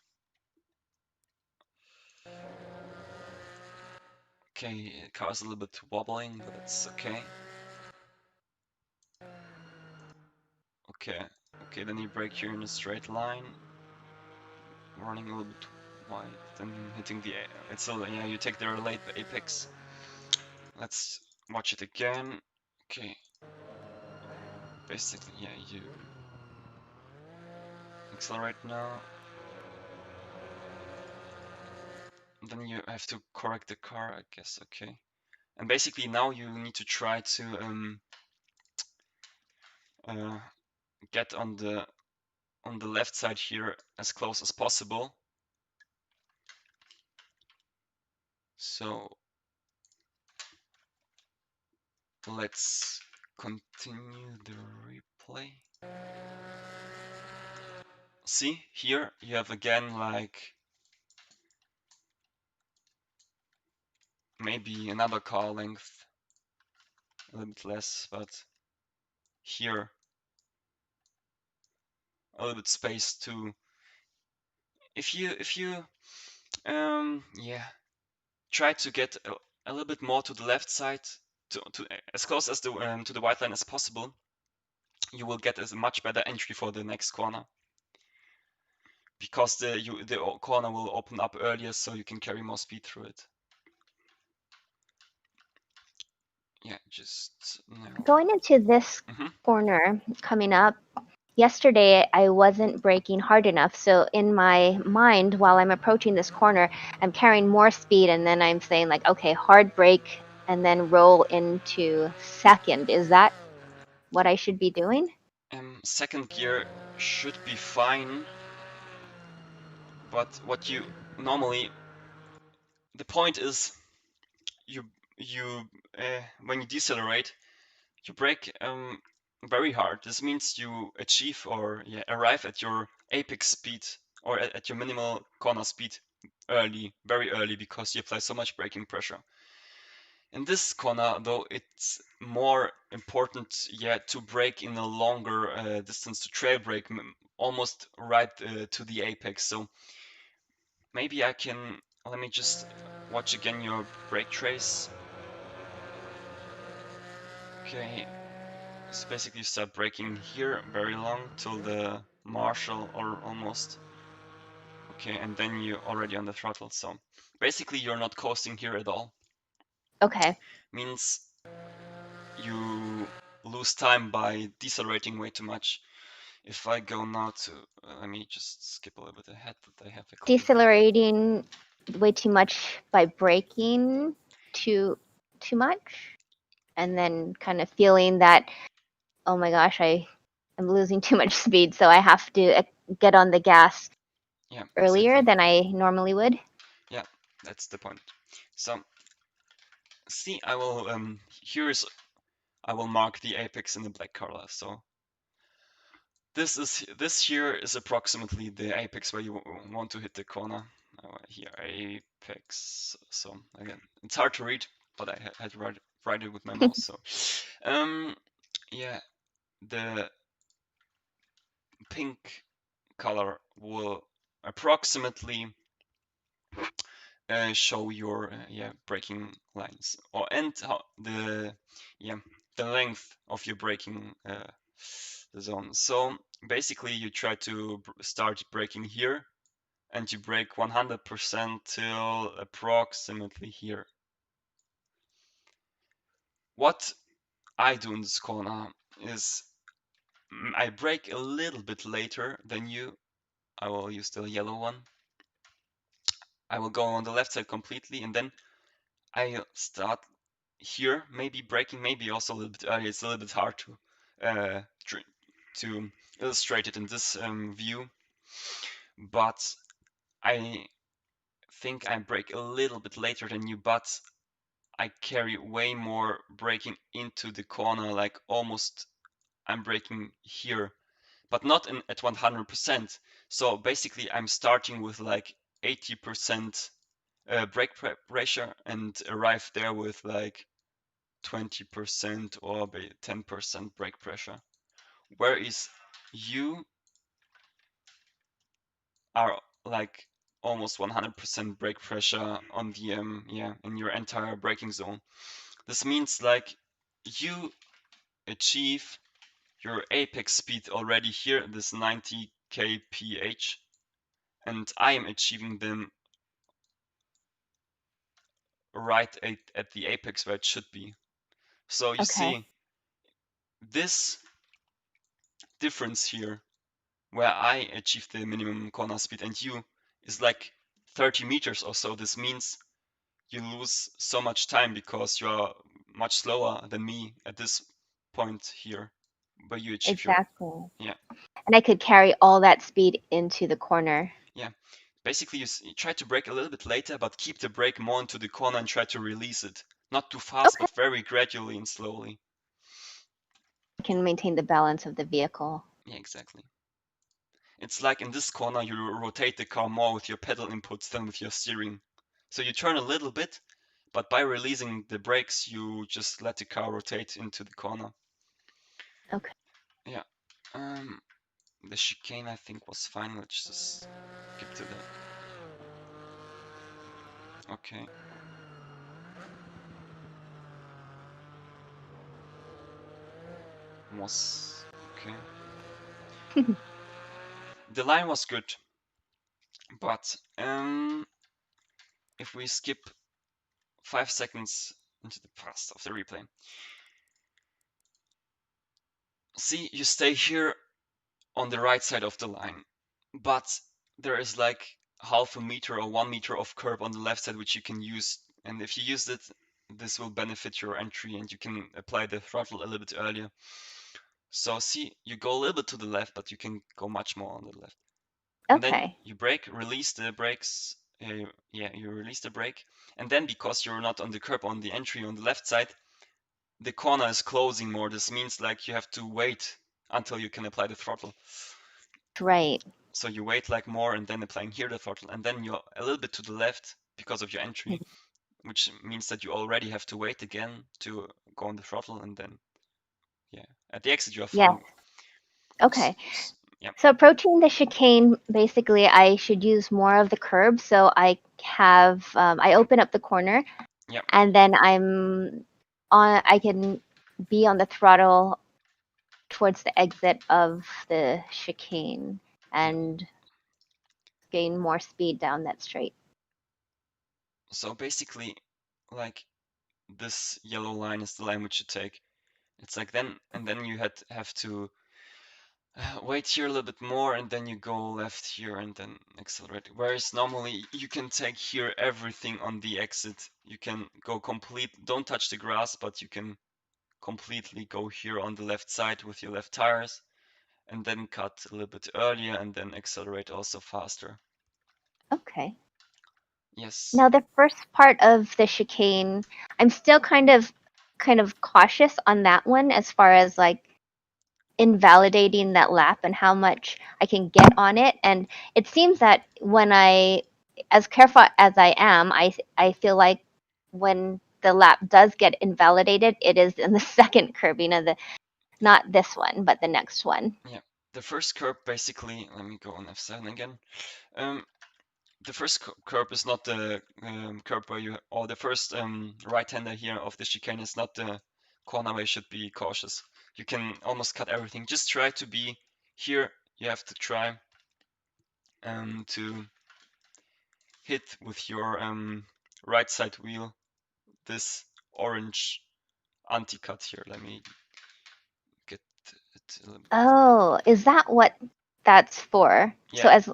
Okay, car's a little bit wobbling, but that's okay. Okay, then you brake here in a straight line, running a little bit wide, then hitting the, it's a, yeah, you take the late apex. Let's watch it again. Okay, basically, yeah, you accelerate now. Then you have to correct the car, I guess, okay. And basically now you need to try to get on the left side here as close as possible. So let's continue the replay. See, here you have again like maybe another car length, a little bit less, but here a little bit space too. If you yeah, try to get a little bit more to the left side, to as close as the to the white line as possible, you will get a much better entry for the next corner, because the corner will open up earlier, so you can carry more speed through it. Yeah, just now. Going into this corner coming up, yesterday I wasn't braking hard enough. So in my mind, while I'm approaching this corner, I'm carrying more speed, and then I'm saying like, okay, hard brake, and then roll into second. Is that what I should be doing? Second gear should be fine, but what you normally, the point is, you when you decelerate, you brake very hard. This means you achieve or arrive at your apex speed or at your minimal corner speed early, very early, because you apply so much braking pressure. In this corner, though, it's more important, to brake in a longer distance, to trail brake almost right to the apex. So maybe I can, let me just watch again your brake trace. Okay, so basically you start braking here very long till the marshal or almost. Okay, and then you're already on the throttle. So basically you're not coasting here at all. Okay. Means you lose time by decelerating way too much. If I go now to, let me just skip a little bit ahead that I have a clear. Decelerating way too much by braking. too much, and then kind of feeling that, oh my gosh, I'm losing too much speed, so I have to get on the gas Yeah, earlier exactly. than I normally would. Yeah, that's the point. So see, I will I will mark the apex in the black color. So this here is approximately the apex where you want to hit the corner. Here, apex. So again, it's hard to read, but I had to write it with my mouse. So yeah, the pink color will approximately show your braking lines, or and how the length of your braking zone. So basically, you try to start braking here, and you brake 100% till approximately here. What I do in this corner is I brake a little bit later than you. I will use the yellow one. I will go on the left side completely, and then I start here, maybe braking, maybe also a little bit earlier. It's a little bit hard to illustrate it in this view, but I think I brake a little bit later than you, but I carry way more braking into the corner, like almost I'm braking here, but not at 100%. So basically I'm starting with like 80% brake pressure and arrive there with like 20% or 10% brake pressure. Whereas you are like almost 100% brake pressure on the in your entire braking zone. This means like you achieve your apex speed already here, this 90 kph, and I am achieving them right at the apex where it should be. So you Okay. see this difference here where I achieve the minimum corner speed and you is like 30 meters or so. This means you lose so much time because you are much slower than me at this point here where you achieve your Exactly. yeah And I could carry all that speed into the corner. yeah. Basically, you try to brake a little bit later, but keep the brake more into the corner and try to release it. Not too fast, Okay. but very gradually and slowly. I can maintain the balance of the vehicle. Yeah, exactly. It's like in this corner, you rotate the car more with your pedal inputs than with your steering. So you turn a little bit, but by releasing the brakes, you just let the car rotate into the corner. Okay. Yeah. The chicane, I think, was fine. Let's just skip to that. Okay. Was okay. The line was good, but if we skip 5 seconds into the past of the replay, see, you stay here on the right side of the line, but there is like half a meter or 1 meter of curb on the left side which you can use, and if you use it, this will benefit your entry and you can apply the throttle a little bit earlier. So see, you go a little bit to the left, but you can go much more on the left. And then Okay. you brake, release the brakes. You release the brake, and then because you're not on the curb on the entry on the left side, the corner is closing more. This means like you have to wait until you can apply the throttle. Right. So you wait like more and then applying here the throttle, and then you're a little bit to the left because of your entry, which means that you already have to wait again to go on the throttle, and then at the exit you are Yes. fine. Okay. Yeah, So approaching the chicane, basically, I should use more of the curb. So I open up the corner, yeah. and then I can be on the throttle towards the exit of the chicane Yeah. and gain more speed down that straight. So basically, like this yellow line is the line which you take. It's like then and then you have to wait here a little bit more and then you go left here and then accelerate. Whereas normally you can take here everything on the exit. You can go complete, don't touch the grass, but you can completely go here on the left side with your left tires and then cut a little bit earlier and then accelerate also faster. Okay. Yes. Now the first part of the chicane, I'm still kind of cautious on that one as far as like invalidating that lap and how much I can get on it. And it seems that when as careful as I am, I feel like when the lap does get invalidated, it is in the second curb, not this one, but the next one. Yeah. The first curb basically, let me go on F7 again. The first curb is not the curb where you, or the first right-hander here of the chicane is not the corner where you should be cautious. You can almost cut everything. Just try to be here. You have to try to hit with your right side wheel this orange anti-cut here. Let me get it a little bit. Oh, is that what that's for? So Yeah, as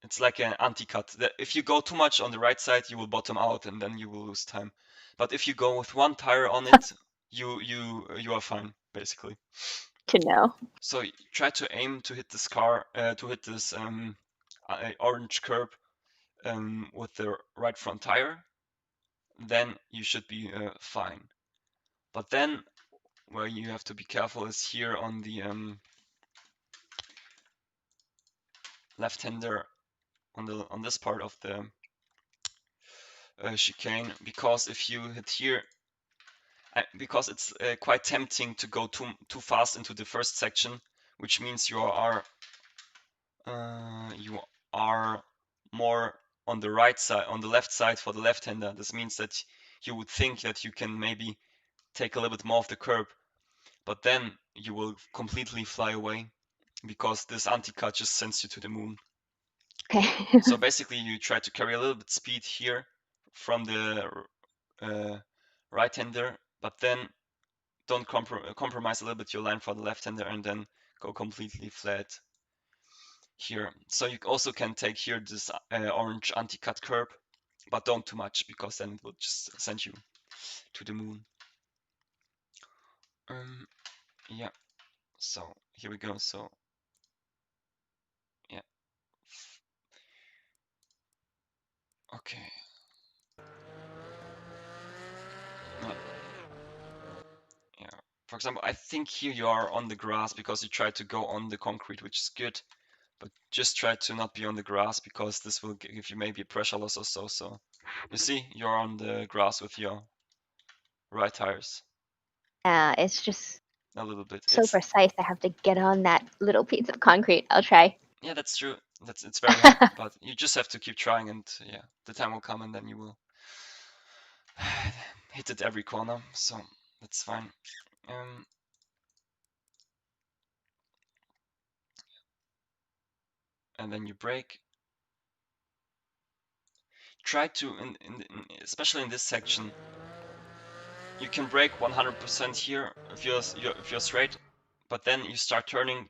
it's like an anti-cut. If you go too much on the right side, you will bottom out and then you will lose time. But if you go with one tire on it, you are fine basically. to know. So try to aim to hit this car, to hit this orange curb with the right front tire. Then you should be fine. But then where you have to be careful is here on the left-hander on this part of the chicane, because if you hit here, because it's quite tempting to go too fast into the first section, which means you are more on the right side, on the left side for the left-hander. This means that you would think that you can maybe take a little bit more of the curb, but then you will completely fly away because this anti-cut just sends you to the moon. Okay. So basically you try to carry a little bit speed here from the right-hander, but then don't compromise a little bit your line for the left-hander and then go completely flat here. So you also can take here this orange anti-cut curb, but don't too much because then it will just send you to the moon. Yeah, so here we go. So yeah, okay. Yeah. For example, I think here you are on the grass because you try to go on the concrete, which is good. But just try to not be on the grass because this will give you maybe a pressure loss or so. So you see, you're on the grass with your right tires Yeah, it's just a little bit. so precise. I have to get on that little piece of concrete. I'll try. Yeah, that's true. It's very hard, but you just have to keep trying, and yeah, the time will come, and then you will hit it every corner. So that's fine. Um, and then you brake. Try to, especially in this section, you can brake 100% here if you're straight, but then you start turning.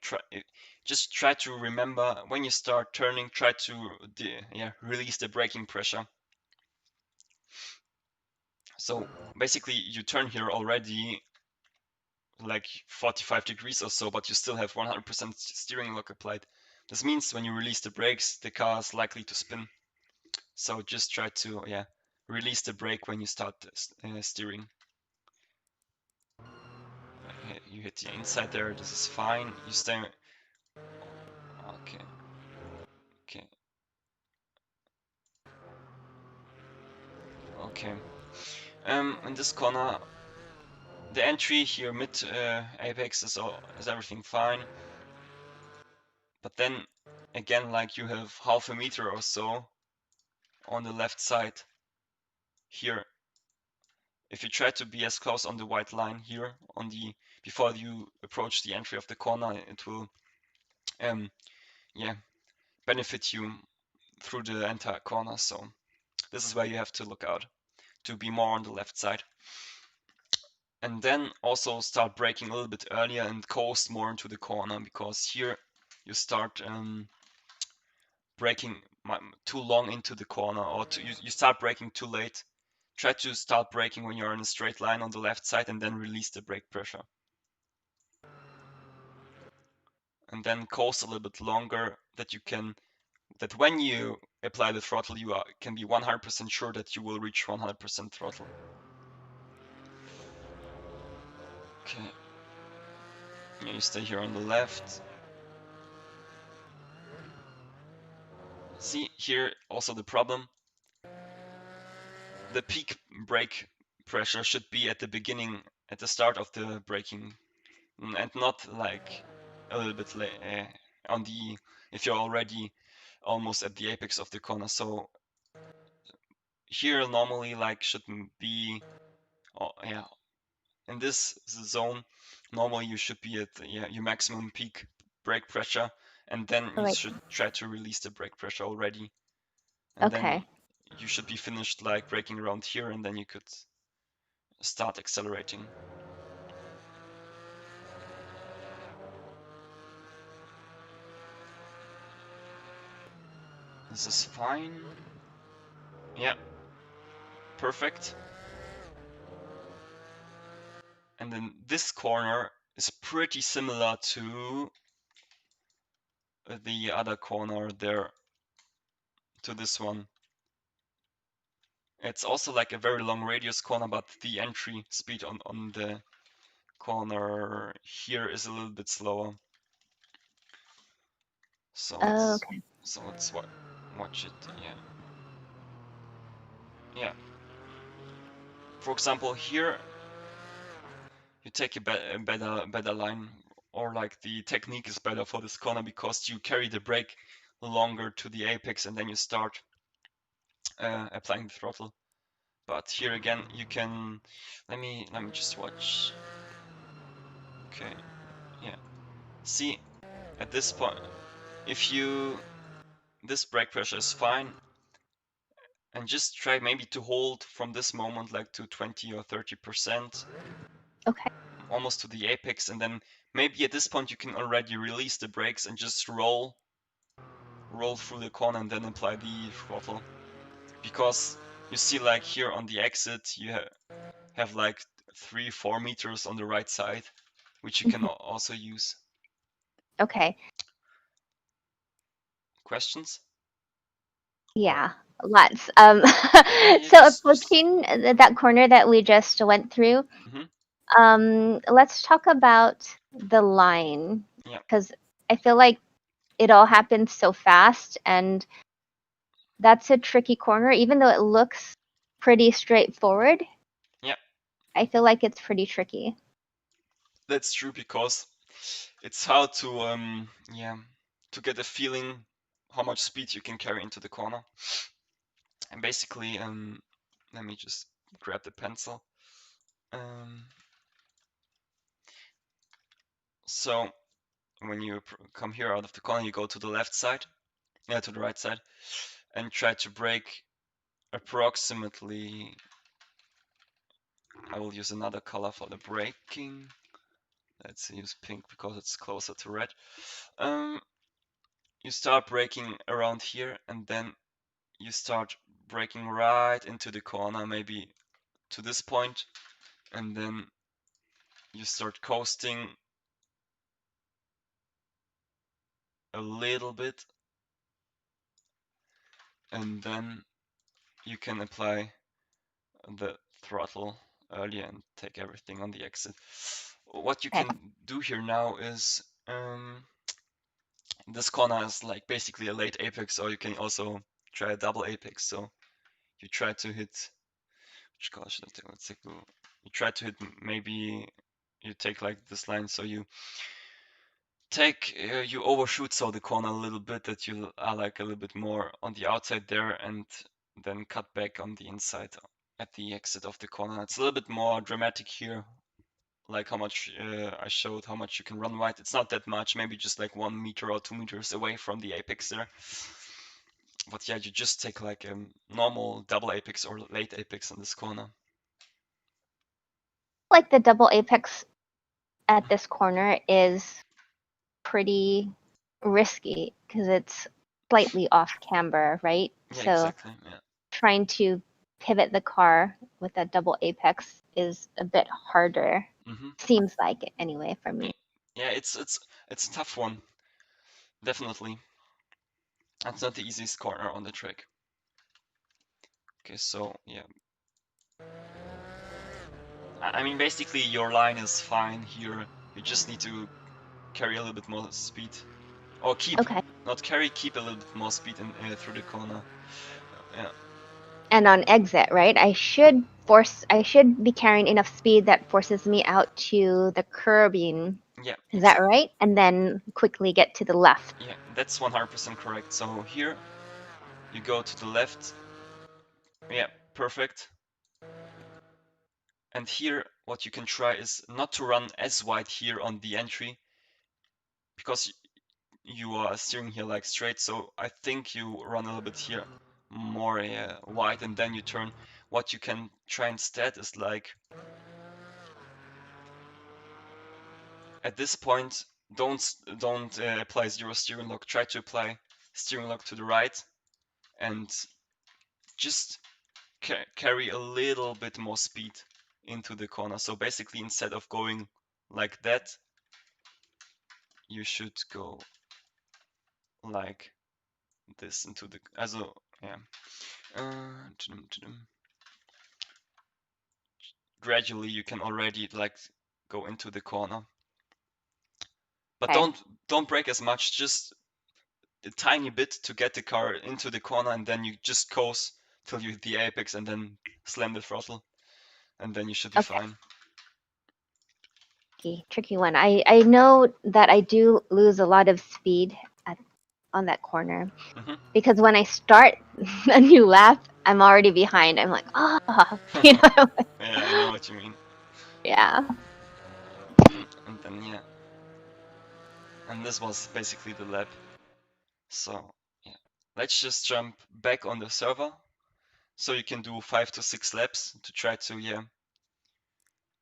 Just try to remember when you start turning. Try to release the braking pressure. So basically, you turn here already like 45 degrees or so, but you still have 100% steering lock applied. This means when you release the brakes, the car is likely to spin. So just try to release the brake when you start steering. You hit the inside there. This is fine. You stay. Okay. Okay. Okay. In this corner, the entry here mid apex is everything fine, but then again, like you have half a meter or so on the left side here. If you try to be as close on the white line here on the before you approach the entry of the corner, it will yeah benefit you through the entire corner. So this is where you have to look out to be more on the left side. And then also start braking a little bit earlier and coast more into the corner, because here you start braking too long into the corner, or you start braking too late. Try to start braking when you're in a straight line on the left side and then release the brake pressure. And then coast a little bit longer, that when you apply the throttle, you can be 100% sure that you will reach 100% throttle. Okay. Yeah, you stay here on the left. See, here also the problem. The peak brake pressure should be at the beginning, at the start of the braking, and not like a little bit on the, if you're already almost at the apex of the corner. So here normally like shouldn't be, yeah, in this zone normally you should be at your maximum peak brake pressure, and then you Right. should try to release the brake pressure already, and then Okay. you should be finished like braking around here, and then you could start accelerating. This is fine. Yeah, perfect. And then this corner is pretty similar to the other corner there, to this one. It's also like a very long radius corner, but the entry speed on the corner here is a little bit slower. So let's watch it. Yeah. Yeah. For example, here you take a better line, or like the technique is better for this corner because you carry the brake longer to the apex and then you start applying the throttle. But here again, you can, let me just watch. Okay, yeah. See, at this point, if you, this brake pressure is fine, and just try maybe to hold from this moment like to 20 or 30%, Okay. almost to the apex, and then maybe at this point you can already release the brakes and just roll through the corner and then apply the throttle. Because you see like here on the exit, you have like 3-4 meters on the right side, which you can also use. Okay. Questions? Yeah, lots. Yeah, So just approaching that corner that we just went through, mhm, let's talk about the line, yeah, because I feel like it all happens so fast, and that's a tricky corner. Even though it looks pretty straightforward, yeah. I feel like it's pretty tricky. That's true, because it's hard to yeah, to get a feeling how much speed you can carry into the corner. And basically, let me just grab the pencil. So when you come here out of the corner, you go to the left side, yeah, to the right side, and try to brake approximately. I will use another color for the braking. Let's use pink because it's closer to red. You start braking around here, and then you start braking right into the corner, maybe to this point, and then you start coasting a little bit, and then you can apply the throttle earlier and take everything on the exit. What you Okay. can do here now is this corner is like basically a late apex, or you can also try a double apex. So you try to hit, which color should I take? Let's take blue. You try to hit, maybe you take like this line, so you take you overshoot so the corner a little bit, that you are like a little bit more on the outside there, and then cut back on the inside at the exit of the corner. It's a little bit more dramatic here, like how much I showed how much you can run wide. It's not that much, maybe just like 1 meter or 2 meters away from the apex there. But yeah, you just take like a normal double apex or late apex in this corner. Like the double apex at this corner is pretty risky because it's slightly off camber, right? Yeah, So exactly. Yeah. trying to pivot the car with that double apex is a bit harder. Mm-hmm. Seems like it anyway for me. Yeah, it's a tough one. Definitely. That's not the easiest corner on the track. Okay, so yeah. I mean, basically your line is fine here. You just need to carry a little bit more speed. Or keep, Okay. not carry, keep a little bit more speed in, through the corner. Yeah. And on exit, right? I should be carrying enough speed that forces me out to the curbing. Yeah, Is that exactly. right? And then quickly get to the left. Yeah, that's 100% correct. So here you go to the left. Yeah, perfect. And here what you can try is not to run as wide here on the entry, because you are steering here like straight. So I think you run a little bit here more wide, and then you turn. What you can try instead is like at this point, don't apply zero steering lock. Try to apply steering lock to the right, and just carry a little bit more speed into the corner. So basically, instead of going like that, you should go like this into the, also, yeah. Gradually you can already like go into the corner, but Okay. don't brake as much, just a tiny bit to get the car into the corner, and then you just coast till you hit the apex and then slam the throttle, and then you should be Okay. fine. Tricky one. I know that I do lose a lot of speed on that corner Hmm. because when I start a new lap, I'm already behind. I'm like, you know. Yeah, I know what you mean. Yeah. And then yeah, and this was basically the lap. So yeah, let's just jump back on the server, so you can do 5 to 6 laps to try to, yeah,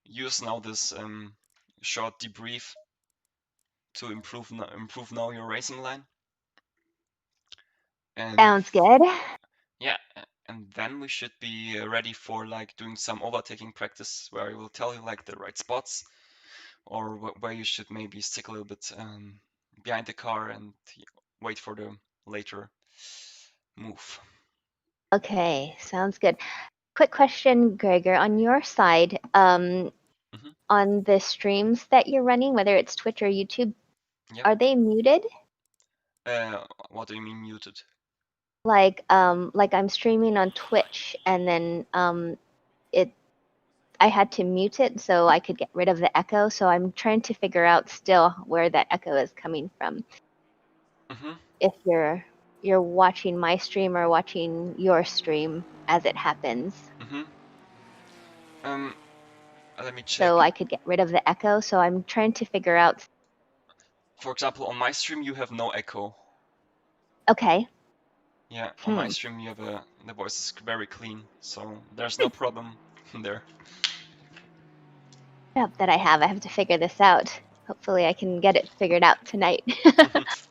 use now this short debrief to improve now your racing line. And Sounds good. yeah, and then we should be ready for like doing some overtaking practice, where I will tell you like the right spots, or where you should maybe stick a little bit behind the car and wait for the later move. Okay, sounds good. Quick question, Gregor, on your side, Hmm. on the streams that you're running, whether it's Twitch or YouTube, Yeah. are they muted? What do you mean muted? Like I'm streaming on Twitch and then it I had to mute it so I could get rid of the echo. So I'm trying to figure out still where that echo is coming from. Hmm. If you're watching my stream or watching your stream as it happens. Hmm. Um, Let me So check. I could get rid of the echo. So I'm trying to figure out. For example, on my stream you have no echo. Okay. Yeah, on my stream you have the voice is very clean, so there's no problem there. That I have to figure this out. Hopefully I can get it figured out tonight.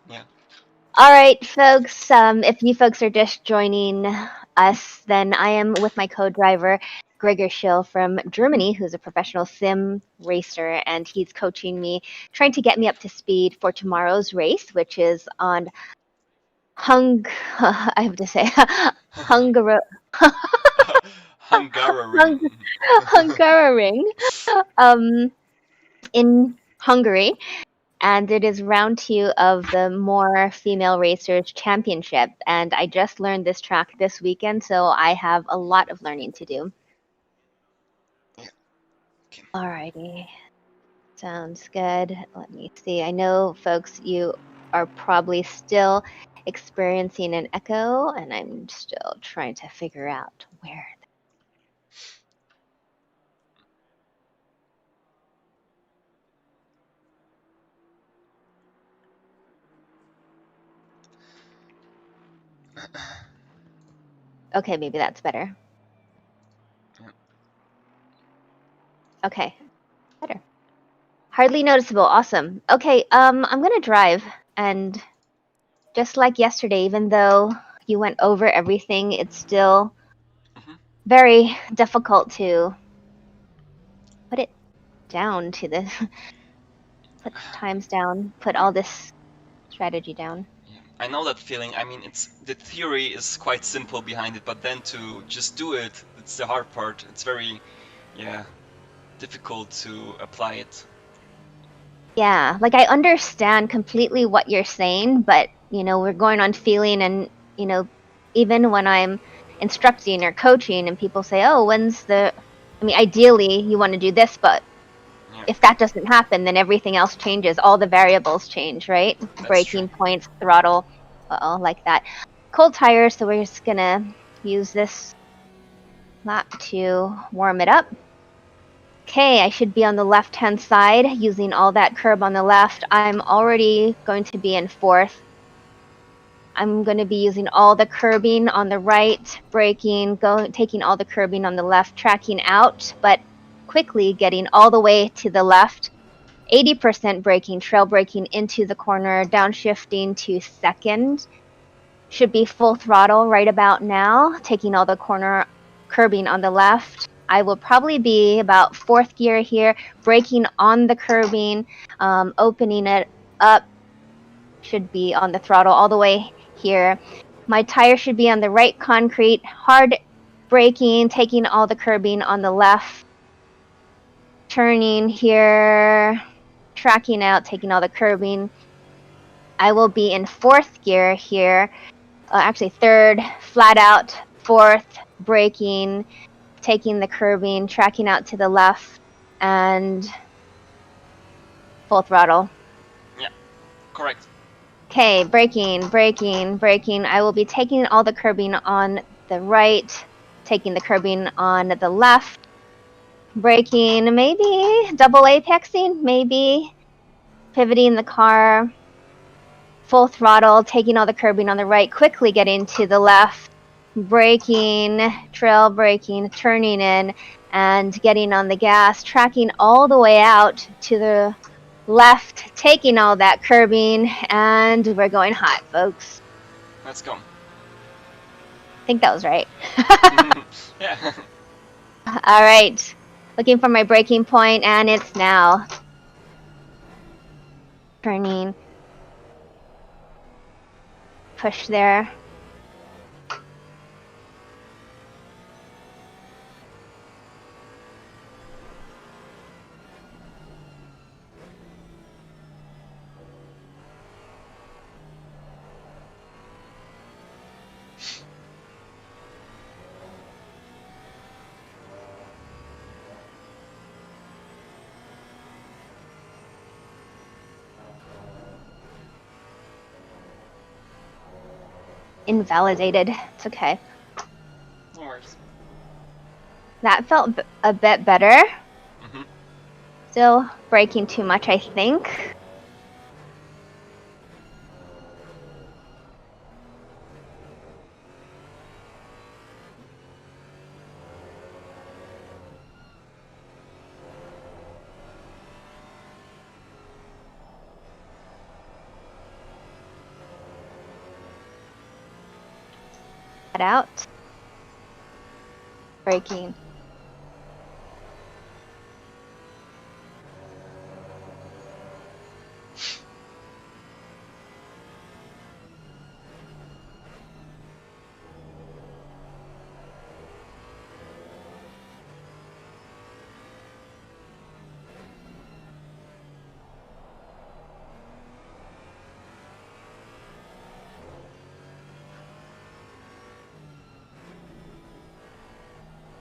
Yeah. All right, folks. If you folks are just joining us, then I am with my co-driver, Gregor Schill from Germany, who's a professional sim racer, and he's coaching me, trying to get me up to speed for tomorrow's race, which is on I have to say, Hungaro, Hungaroring. Hungaroring, um, in Hungary. And it is round 2 of the More Female Racers Championship. And I just learned this track this weekend, so I have a lot of learning to do. Yeah. Okay. Alrighty. Sounds good. Let me see. I know, folks, you are probably still experiencing an echo, and I'm still trying to figure out where. Okay, maybe that's better. Yeah. Okay, better. Hardly noticeable. Awesome. Okay, I'm gonna drive and just like yesterday, even though you went over everything, it's still Hmm. very difficult to put it down to the put times down, put all this strategy down. Yeah, I know that feeling. I mean, it's the theory is quite simple behind it, but then to just do it, it's the hard part. It's very, yeah, difficult to apply it. Yeah, like I understand completely what you're saying, but we're going on feeling and even when I'm instructing or coaching and people say, "Oh, I mean, ideally you want to do this, but Yeah, if that doesn't happen, then everything else changes. All the variables change, right? that's true. Braking points, throttle, like that. Cold tires, so we're just gonna use this lap to warm it up. Okay, I should be on the left-hand side using all that curb on the left. I'm already going to be in fourth. I'm going to be using all the curbing on the right, braking, taking all the curbing on the left, tracking out, but quickly getting all the way to the left. 80% braking, trail braking into the corner, downshifting to second. Should be full throttle right about now, taking all the corner curbing on the left. I will probably be about fourth gear here, braking on the curbing, opening it up, should be on the throttle all the way here. My tire should be on the right concrete, hard braking, taking all the curbing on the left, turning here, tracking out, taking all the curbing. I will be in fourth gear here, actually third, flat out, fourth, braking, taking the curbing, tracking out to the left, and full throttle. Yeah, correct. Okay, braking, braking, braking. I will be taking all the curbing on the right, taking the curbing on the left, braking, maybe double apexing, maybe pivoting the car, full throttle, taking all the curbing on the right, quickly getting to the left, braking, trail braking, turning in, and getting on the gas, tracking all the way out to the left, taking all that curbing, and we're going hot, folks. Let's go. I think that was right. Yeah. All right. Looking for my braking point, and it's now. Turning. Push there. Invalidated. It's okay. No worries. That felt a bit better. Hmm. Still braking too much, I think. That out. Braking.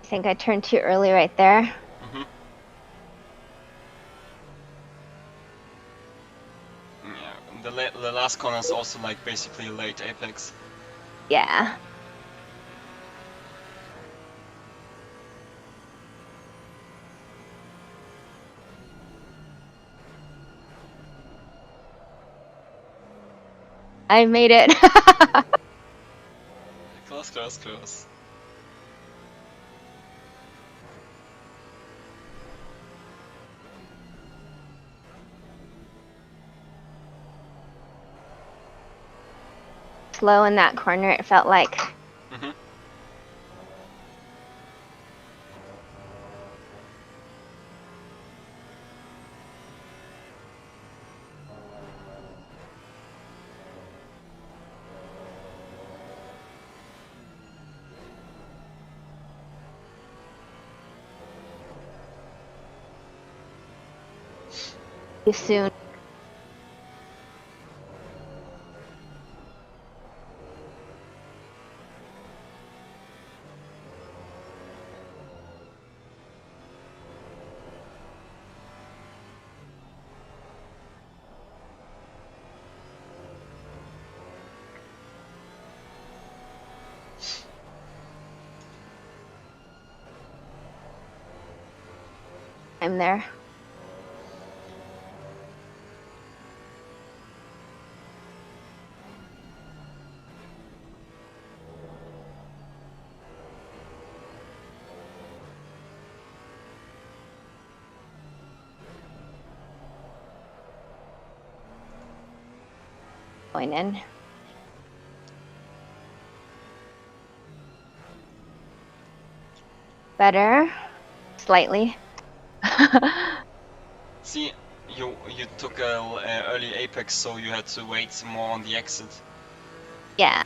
I think I turned too early right there. Hmm. Yeah, the last corner is also like basically a late apex. Yeah. I made it. Close, close, close. slow in that corner, it felt like. Mhm. Too soon. I'm there. Going in. Better. Slightly. See, you took a early apex, so you had to wait more on the exit. Yeah.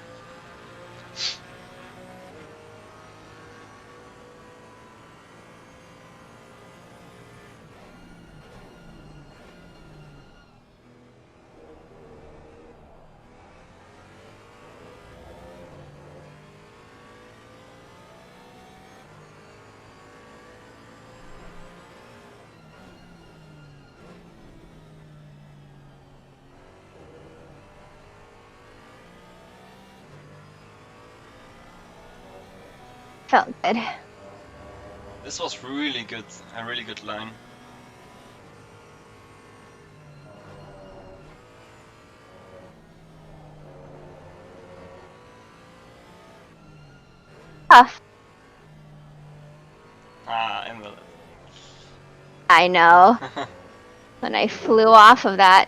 Felt good. This was really good, a really good line. Tough. Ah, invalid. I know. When I flew off of that.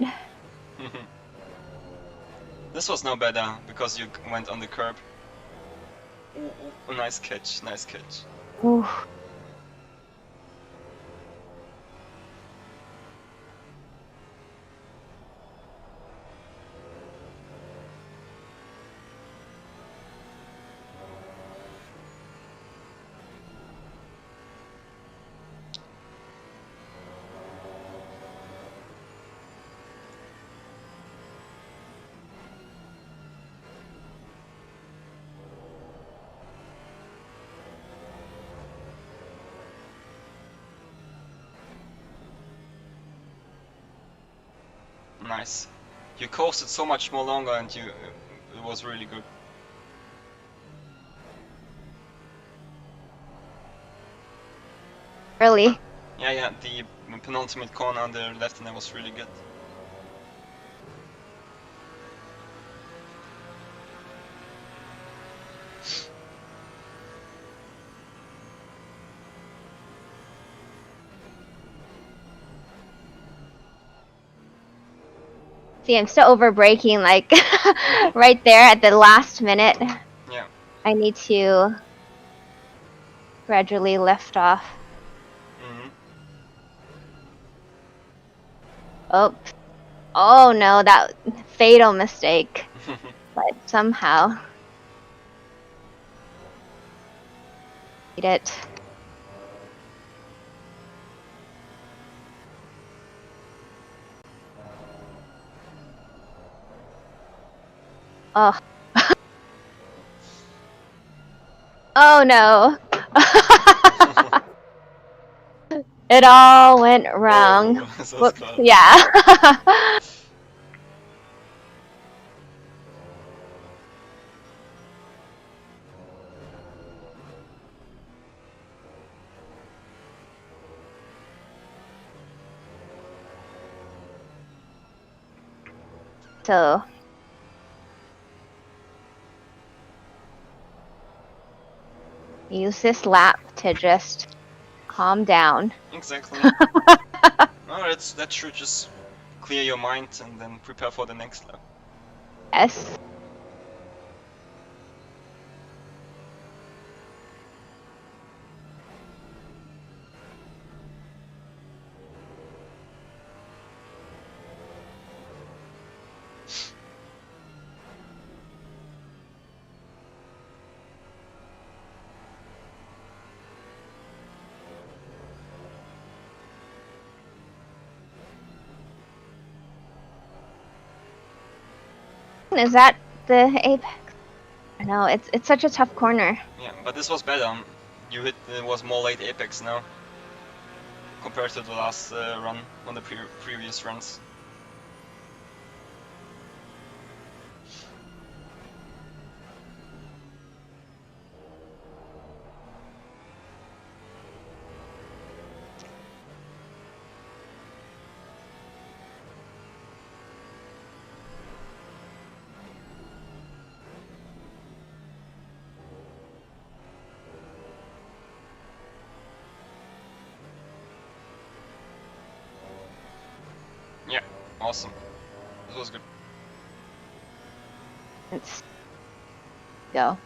This was no better because you went on the curb. Ooh, nice catch, nice catch. Ooh. Nice. You coasted so much more longer and it was really good. Really? Yeah, the penultimate corner on the left and that was really good. See, I'm still over braking, like right there at the last minute. Yeah. I need to gradually lift off. Mhm. Oh, oh no, that fatal mistake. But somehow, beat it. Oh. Oh no. It all went wrong. Oh, so Whoops. close. Yeah. So use this lap to just calm down. Exactly. No, that should just clear your mind and then prepare for the next lap. Yes. Is that the apex? I know it's such a tough corner. Yeah, but this was better. You hit, it was more late apex now compared to the last run on the previous runs. Yeah, awesome. This was good. Let's go.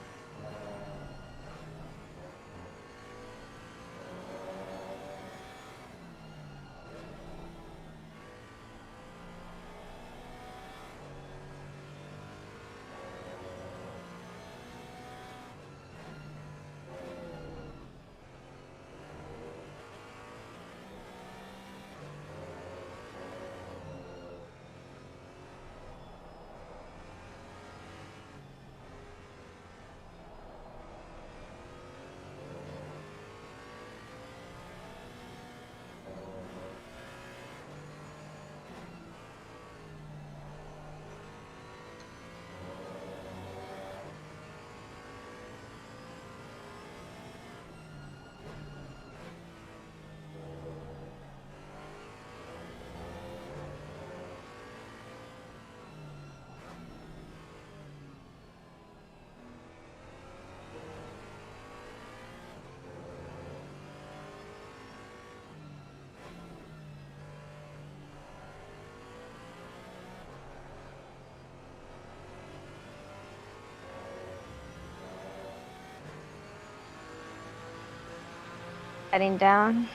Heading down.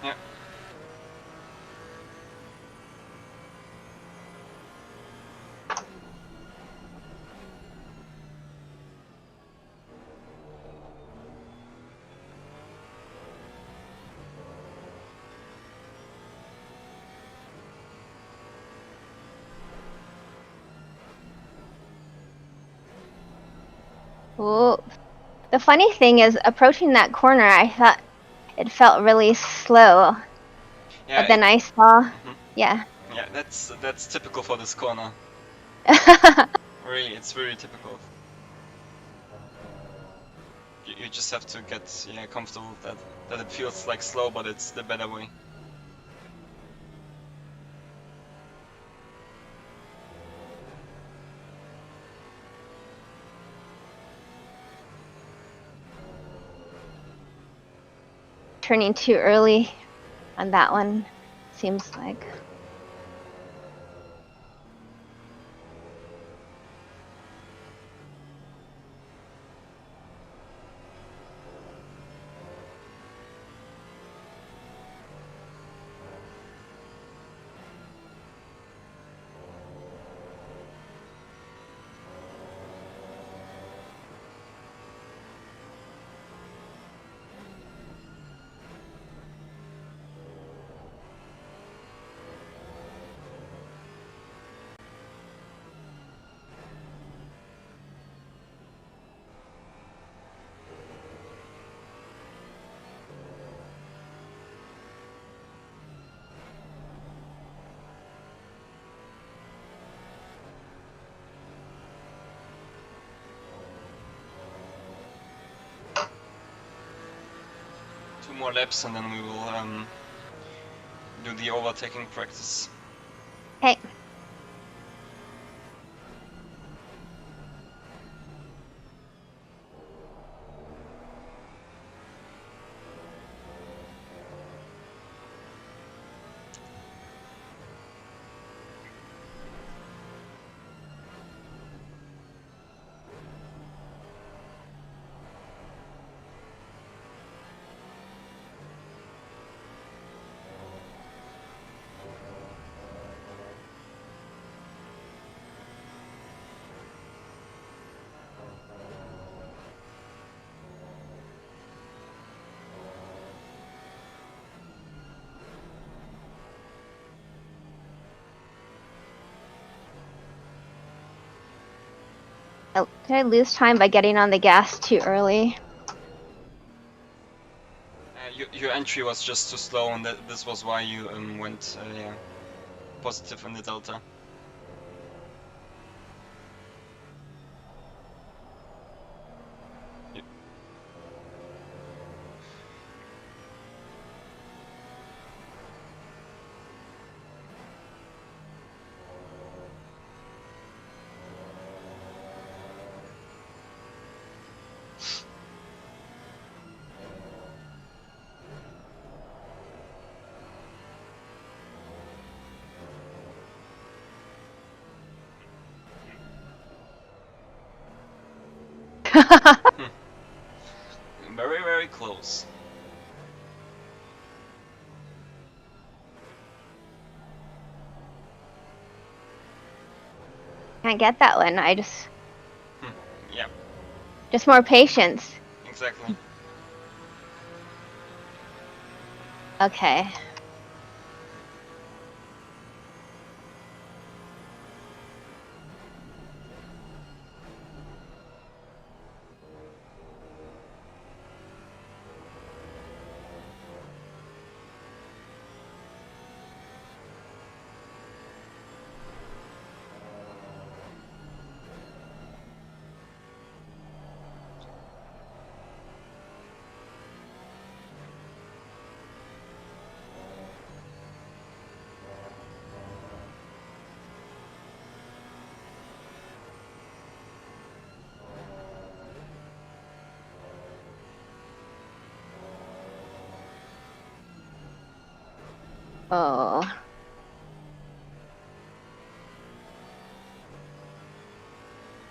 Yeah. Ooh. The funny thing is, approaching that corner, I thought it felt really slow. Yeah. But then I saw, Mhm. yeah. Yeah, that's typical for this corner. Really, it's really typical. You just have to get comfortable with that it feels like slow, but it's the better way. Turning too early on that one, seems like. Two more laps and then we will do the overtaking practice. Hey. Oh, did I lose time by getting on the gas too early? Your entry was just too slow, and this was why you went yeah, positive in the delta. Very, very close. Can't get that one. I just Yeah, more patience. exactly. Okay. Oh.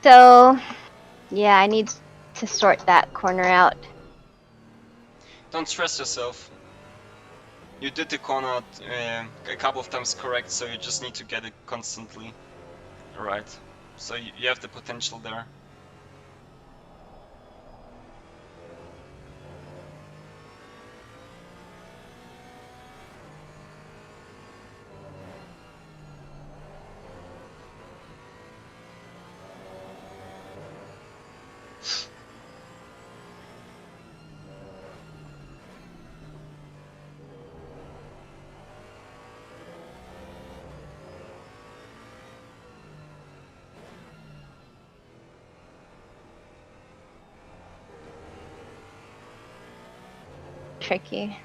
So, yeah, I need to sort that corner out. Don't stress yourself. You did the corner a couple of times correct, so you just need to get it constantly right. So you have the potential there. Tricky.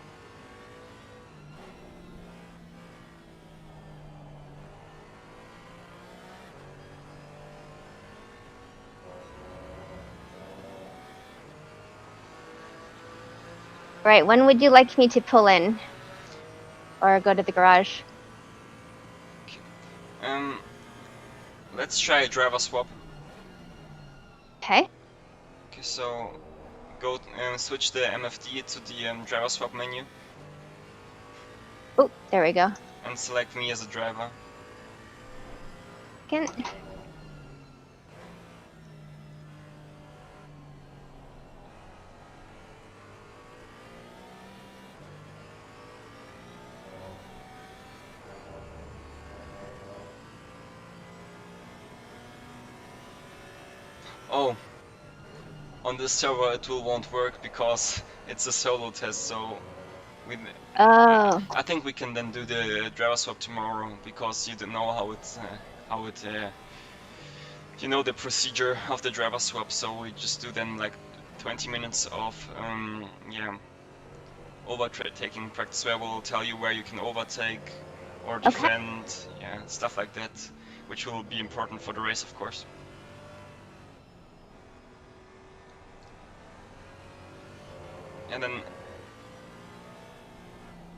Right, when would you like me to pull in? Or go to the garage? Let's try a driver swap. Okay. Okay, so go switch the MFD to the driver swap menu Oh, there we go. and select me as a driver. Can Oh, on this server it won't work because it's a solo test, so we, Oh. I think we can then do the driver swap tomorrow because you don't know how it you know the procedure of the driver swap, so we just do then like 20 minutes of yeah, overtaking practice where we'll tell you where you can overtake or defend, yeah, stuff like that, which will be important for the race, of course. And then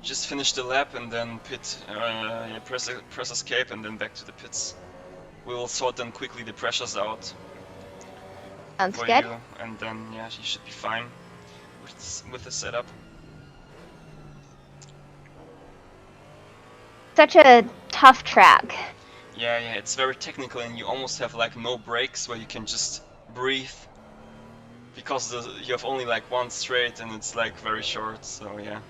just finish the lap and then pit, yeah, press escape and then back to the pits. We will sort then quickly the pressures out Sounds for good. you, and then yeah, you should be fine with the setup. Such a tough track. Yeah, it's very technical and you almost have like no breaks where you can just breathe because you have only like one straight and it's like very short, so yeah.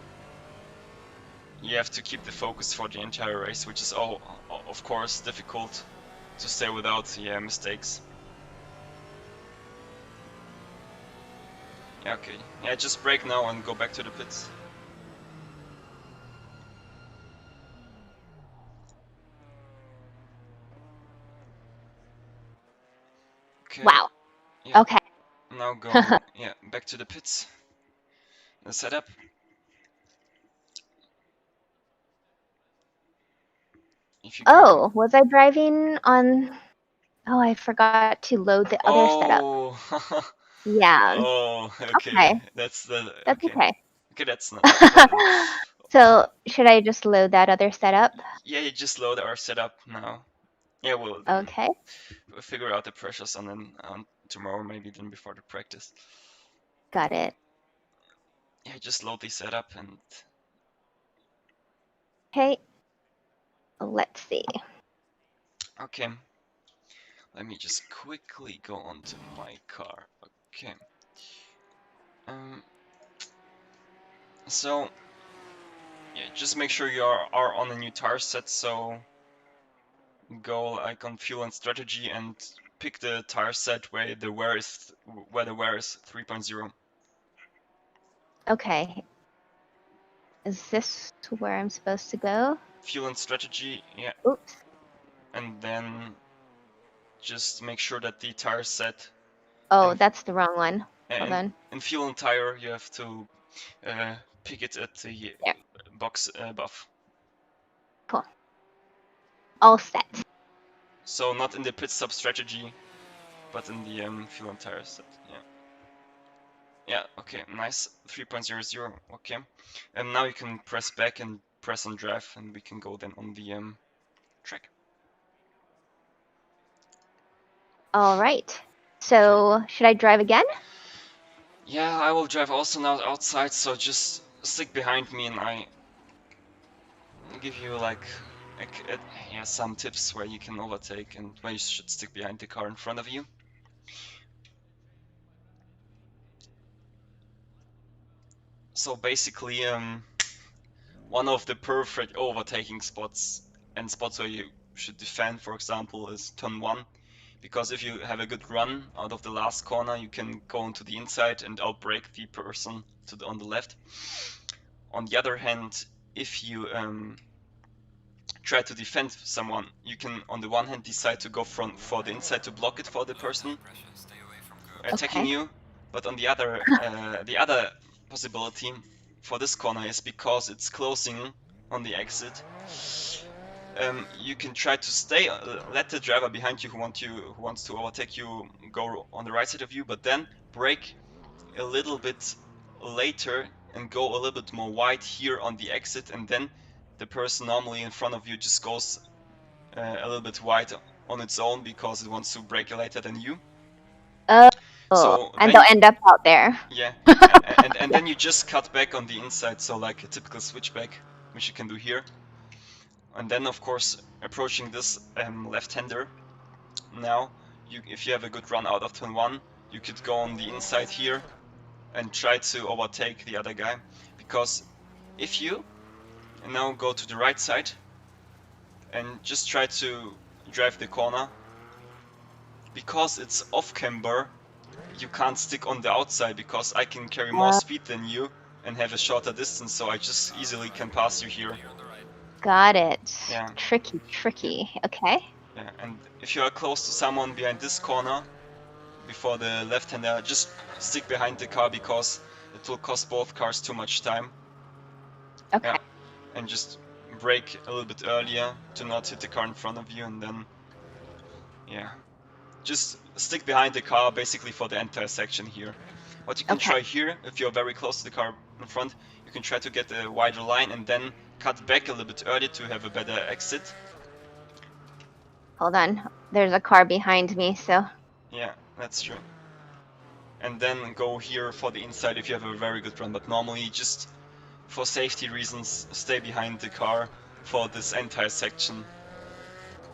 You have to keep the focus for the entire race, which is of course difficult to stay without mistakes. Yeah, okay. Yeah, just brake now and go back to the pits. Okay. Wow. Yeah. Okay. Now go, yeah, back to the pits. The setup. If you go. Oh, was I driving on? Oh, I forgot to load the other setup. Oh. Yeah. Oh, okay. Okay. That's the That's okay. okay. Okay, that's not that. So, should I just load that other setup? Yeah, you just load our setup now. Yeah, we'll then Okay. figure out the pressures and then tomorrow maybe then before the practice. Got it. Yeah, just load the setup and Okay. Let's see. okay. Let me just quickly go onto my car. Okay. Um. So yeah, just make sure you are on a new tire set. So go like on fuel and strategy and pick the tire set where the wear is 3.0. Okay. Is this to where I'm supposed to go? Fuel and strategy, yeah, Oops. and then just make sure that the tire set Oh, and that's the wrong one. Hold and on. in fuel and tire you have to pick it at the There. box above. Cool. All set. So not in the pit stop strategy, but in the fuel and tire set. Yeah. Yeah. Okay. Nice. 3.00. Okay. And now you can press back and press on drive, and we can go then on the track. All right. So, should I drive again? Yeah, I will drive also now outside, so just stick behind me and I give you like yeah, some tips where you can overtake and where you should stick behind the car in front of you. So basically, one of the perfect overtaking spots and spots where you should defend, for example, is turn 1. Because if you have a good run out of the last corner, you can go into the inside and outbrake the person on the left. On the other hand, if you try to defend someone, you can on the one hand decide to go for the inside to block it for the person attacking Okay. you, but on the other possibility for this corner is because it's closing on the exit. You can try to stay, let the driver behind you who wants to overtake you go on the right side of you, but then brake a little bit later and go a little bit more wide here on the exit, and then the person normally in front of you just goes a little bit wide on its own because it wants to brake later than you. Oh, So and then they'll end up out there. yeah, and Yeah. then you just cut back on the inside, so like a typical switchback, which you can do here. And then of course approaching this left-hander. Now, if you have a good run out of turn 1, you could go on the inside here and try to overtake the other guy. Because if you now go to the right side and just try to drive the corner, because it's off camber, you can't stick on the outside because I can carry more speed than you and have a shorter distance, so I just easily can pass you here. Got it. Yeah. Tricky, tricky. Okay. Yeah, and if you are close to someone behind this corner, before the left-hander, just stick behind the car because it will cost both cars too much time. Okay. Yeah, and just brake a little bit earlier to not hit the car in front of you, and then, yeah, just stick behind the car basically for the entire section here. What you can Okay. try here, if you're very close to the car in front, you can try to get a wider line and then cut back a little bit early to have a better exit. Hold on. There's a car behind me, so. Yeah, that's true. And then go here for the inside if you have a very good run, but normally just for safety reasons stay behind the car for this entire section.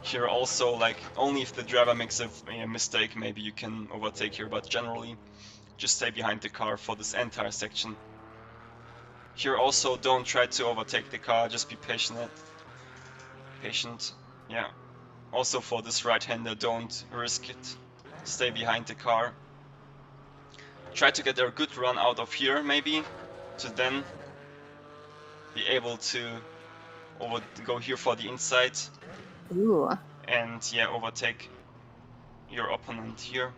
Here also, like, only if the driver makes a mistake maybe you can overtake here, but generally just stay behind the car for this entire section. Here also don't try to overtake the car, just be patient. Yeah. Also for this right-hander, don't risk it. Stay behind the car. Try to get a good run out of here, maybe, to then be able to go here for the inside Ooh. and yeah, overtake your opponent here.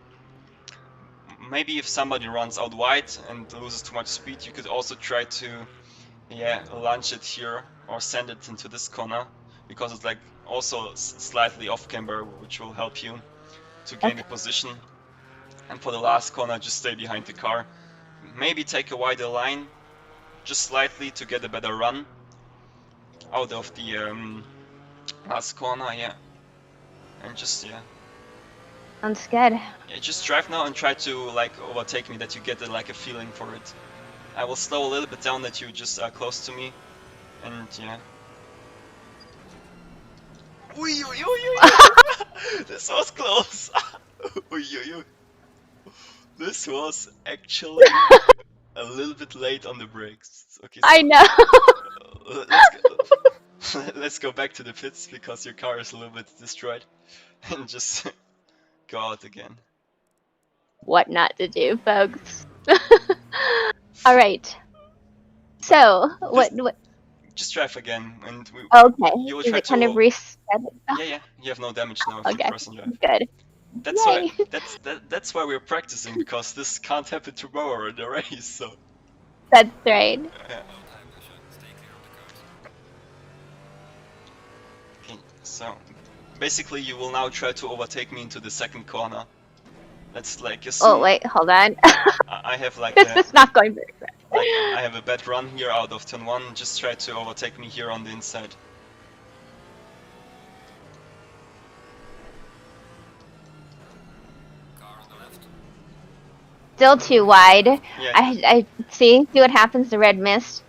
Maybe if somebody runs out wide and loses too much speed, you could also try to launch it here or send it into this corner, because it's like also slightly off camber, which will help you to gain the position. And for the last corner, just stay behind the car. Maybe take a wider line, just slightly, to get a better run out of the last corner, yeah. And just Sounds good. yeah, just drive now and try to like overtake me, that you get like a feeling for it. I will slow a little bit down, that you just are close to me, and yeah. This was close. This was actually a little bit late on the brakes. Okay, so I know. let's go back to the pits, because your car is a little bit destroyed, and just go out again. What not to do, folks. All right. So, what? Just drive again, and Okay. you will Does try it kind of to. reset it? Oh, Yeah, you have no damage now if you okay. press and drive. Good. That's Yay. why that's why we're practicing, because this can't happen tomorrow in the race. So That's right. yeah. Okay, so basically you will now try to overtake me into the second corner. Let's like assume Oh wait, hold on. I have like This is not going very good. like I have a bad run here out of turn 1. Just try to overtake me here on the inside. Still too wide. Yeah. I see what happens to red mist.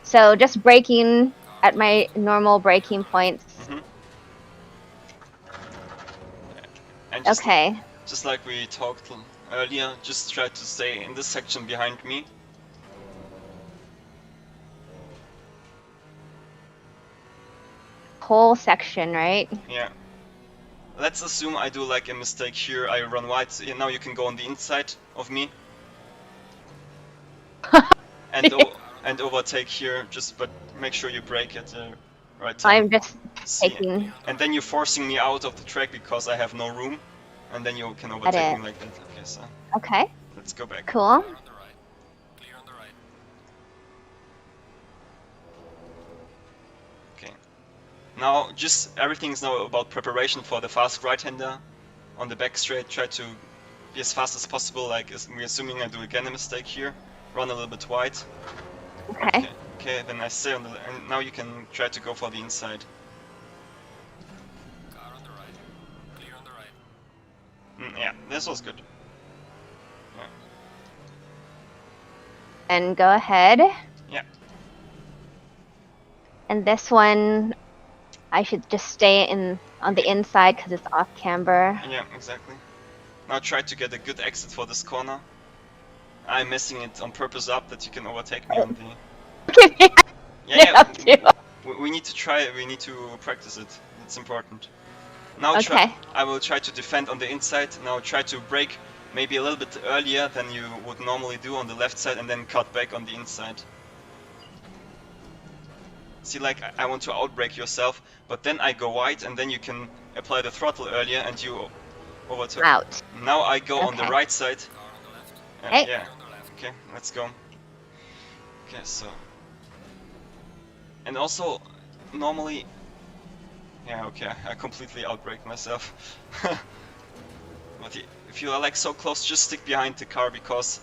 So just braking at my normal braking points. And just, Okay. just like we talked earlier, just try to stay in this section behind me. Whole section, right? Yeah. Let's assume I do like a mistake here. I run wide. So now you can go on the inside of me. and overtake here. But make sure you brake at the right time. I'm just taking. And then you're forcing me out of the track because I have no room. And then you can overtake me like that. Okay, so. Okay. Let's go back. Cool. Okay. Now, just everything's now about preparation for the fast right-hander. On the back straight, try to be as fast as possible. Like, we're assuming I do again a mistake here. Run a little bit wide. Okay. Okay, then I stay on the. And now you can try to go for the inside. Car on the right. Clear on the right. Yeah, this was good. Yeah. And go ahead. Yeah. And this one, I should just stay on the inside because it's off camber. Yeah, exactly. Now try to get a good exit for this corner. I'm messing it on purpose up that you can overtake me on the. Yeah. We need to try. We need to practice it. It's important. Now I will try to defend on the inside. Now try to brake maybe a little bit earlier than you would normally do on the left side, and then cut back on the inside. See, like, I want to outbrake yourself, but then I go wide, and then you can apply the throttle earlier, and you overtake. Out. Now I go on the right side. Car on the left. Yeah. Okay, let's go. Okay, so. And also, normally. Yeah, okay, I completely outbrake myself. But if you are like so close, just stick behind the car, because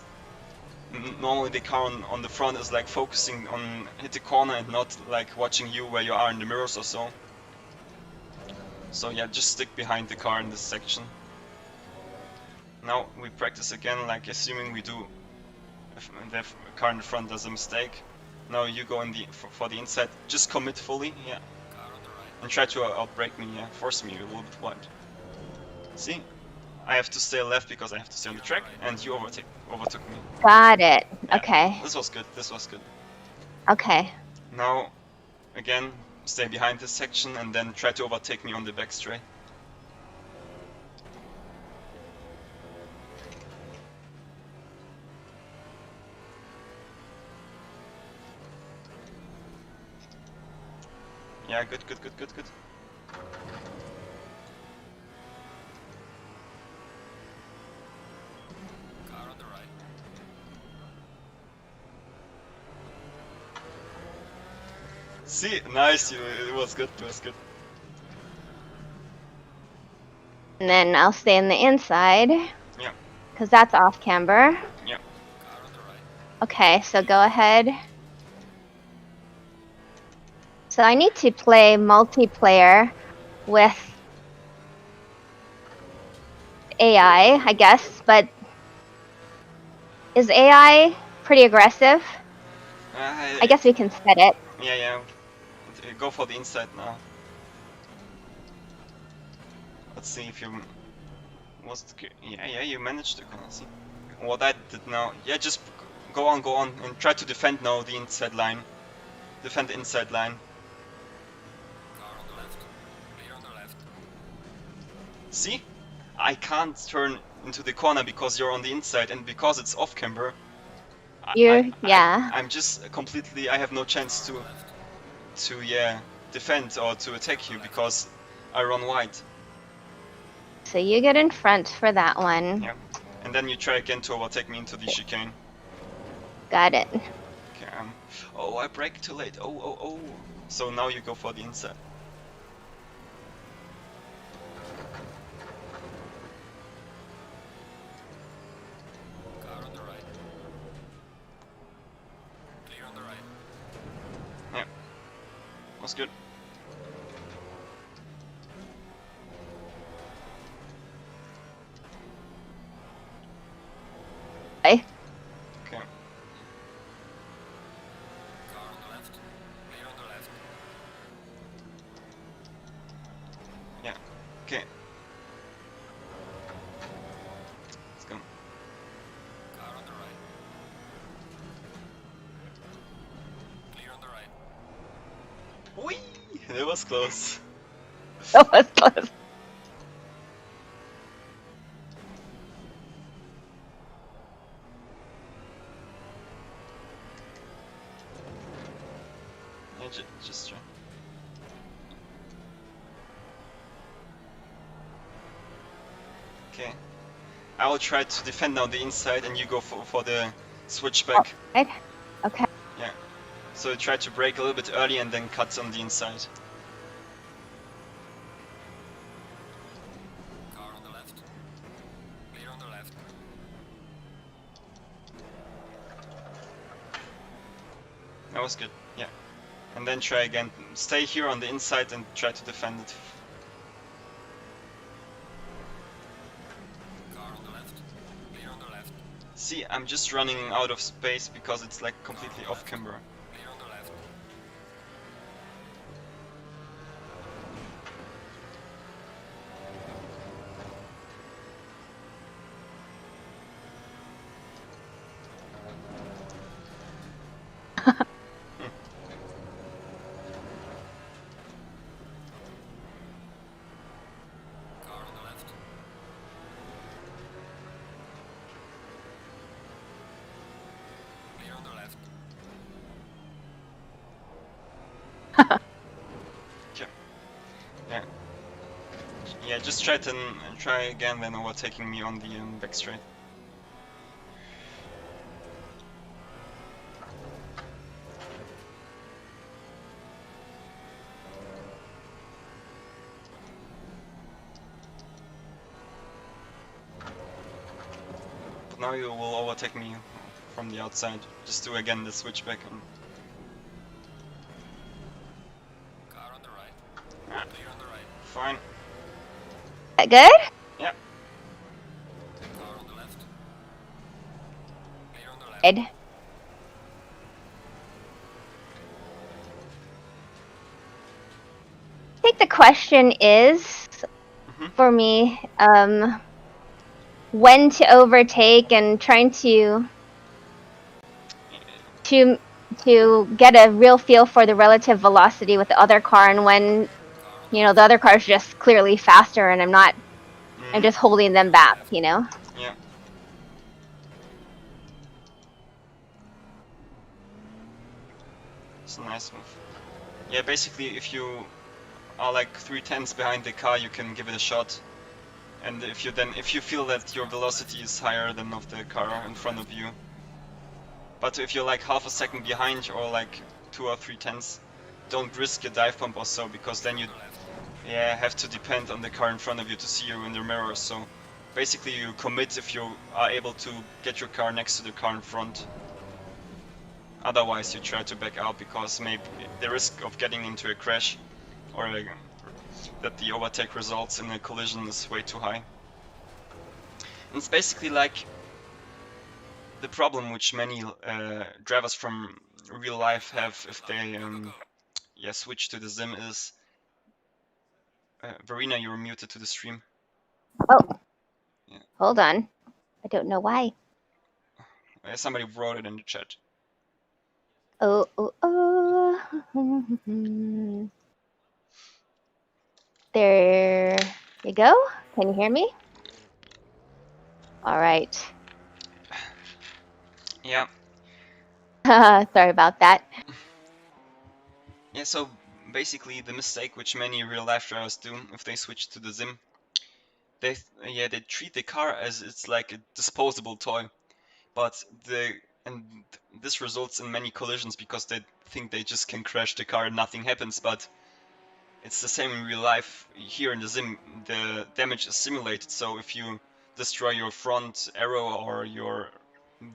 normally the car on the front is like focusing on hit the corner and not like watching you where you are in the mirrors or so. So yeah, just stick behind the car in this section. Now we practice again, like assuming we do, if the car in the front does a mistake. Now you go in for the inside, just commit fully, yeah. Car on the right. And try to outbrake me, yeah, force me a little bit wide. See? I have to stay left because I have to stay on the track, and you overtook me. Got it. Yeah, Okay. This was good, this was good. Okay. Now, again, stay behind this section and then try to overtake me on the back straight. Yeah, good. Car on the right. See, nice. It was good. And then I'll stay in the inside. Yeah. Because that's off camber. Yeah. Car on the right. Okay, so go ahead. So I need to play multiplayer with AI, I guess, but is AI pretty aggressive? I guess we can set it. Yeah. Go for the inside now. Let's see if you yeah, you managed to see what I did now. Yeah, just go on and try to defend now the inside line. Defend the inside line. Car on the left. Clear on the left. See? I can't turn into the corner because you're on the inside, and because it's off camber. I'm just completely. I have no chance to defend or to attack you because I run wide. So you get in front for that one. Yeah, and then you try again to overtake me into the chicane. Got it. Okay. Oh, I brake too late. Oh. So now you go for the inside. Car on the right. Clear on the right. Yeah, was good. Okay. Okay. Car on the left. Clear on the left. Yeah. Okay. Let's go. Car on the right. Clear on the right. Whee! It was close. That was close. Yeah, just try. Okay. I will try to defend now the inside, and you go for the switchback. Right. Okay. Yeah. So try to brake a little bit early and then cut on the inside. Car on the left. Clear on the left. That was good. Yeah. And then try again. Stay here on the inside and try to defend it. Car on the left. Clear on the left. See, I'm just running out of space because it's like completely off camber. Clear on the left. Car on the left. Clear on the left. Yeah. Yeah, just try again then overtaking me on the back straight. But now you will overtake me from the outside. Just do again the switchback and Car on the right. ah, Clear on the right. fine. That good? Yeah. Car on the left. Clear on the left. Good. I think the question is, for me, when to overtake and trying to get a real feel for the relative velocity with the other car, and when the other car is just clearly faster and I'm just holding them back, Yeah. It's a nice move. Yeah, basically, if you are like 3/10 behind the car, you can give it a shot. And if you feel that your velocity is higher than of the car in front of you, but if you're like half a second behind or like 2 or 3 tenths, don't risk a dive bomb or so, because then you To the left. have to depend on the car in front of you to see you in the mirror. So basically, you commit if you are able to get your car next to the car in front. Otherwise, you try to back out, because maybe the risk of getting into a crash or that the overtake results in a collision is way too high. And it's basically like the problem which many drivers from real life have if they Go, go, go. switch to the sim is Verena, you're muted to the stream. Oh, Yeah. hold on. I don't know why. Somebody wrote it in the chat. Oh, oh, oh. There you go. Can you hear me? All right. Yeah. Sorry about that. Yeah, so basically the mistake which many real life drivers do if they switch to the sim, they treat the car as it's like a disposable toy. But this results in many collisions because they think they just can crash the car and nothing happens. But it's the same in real life. Here in the sim, the damage is simulated. So if you destroy your front aero or your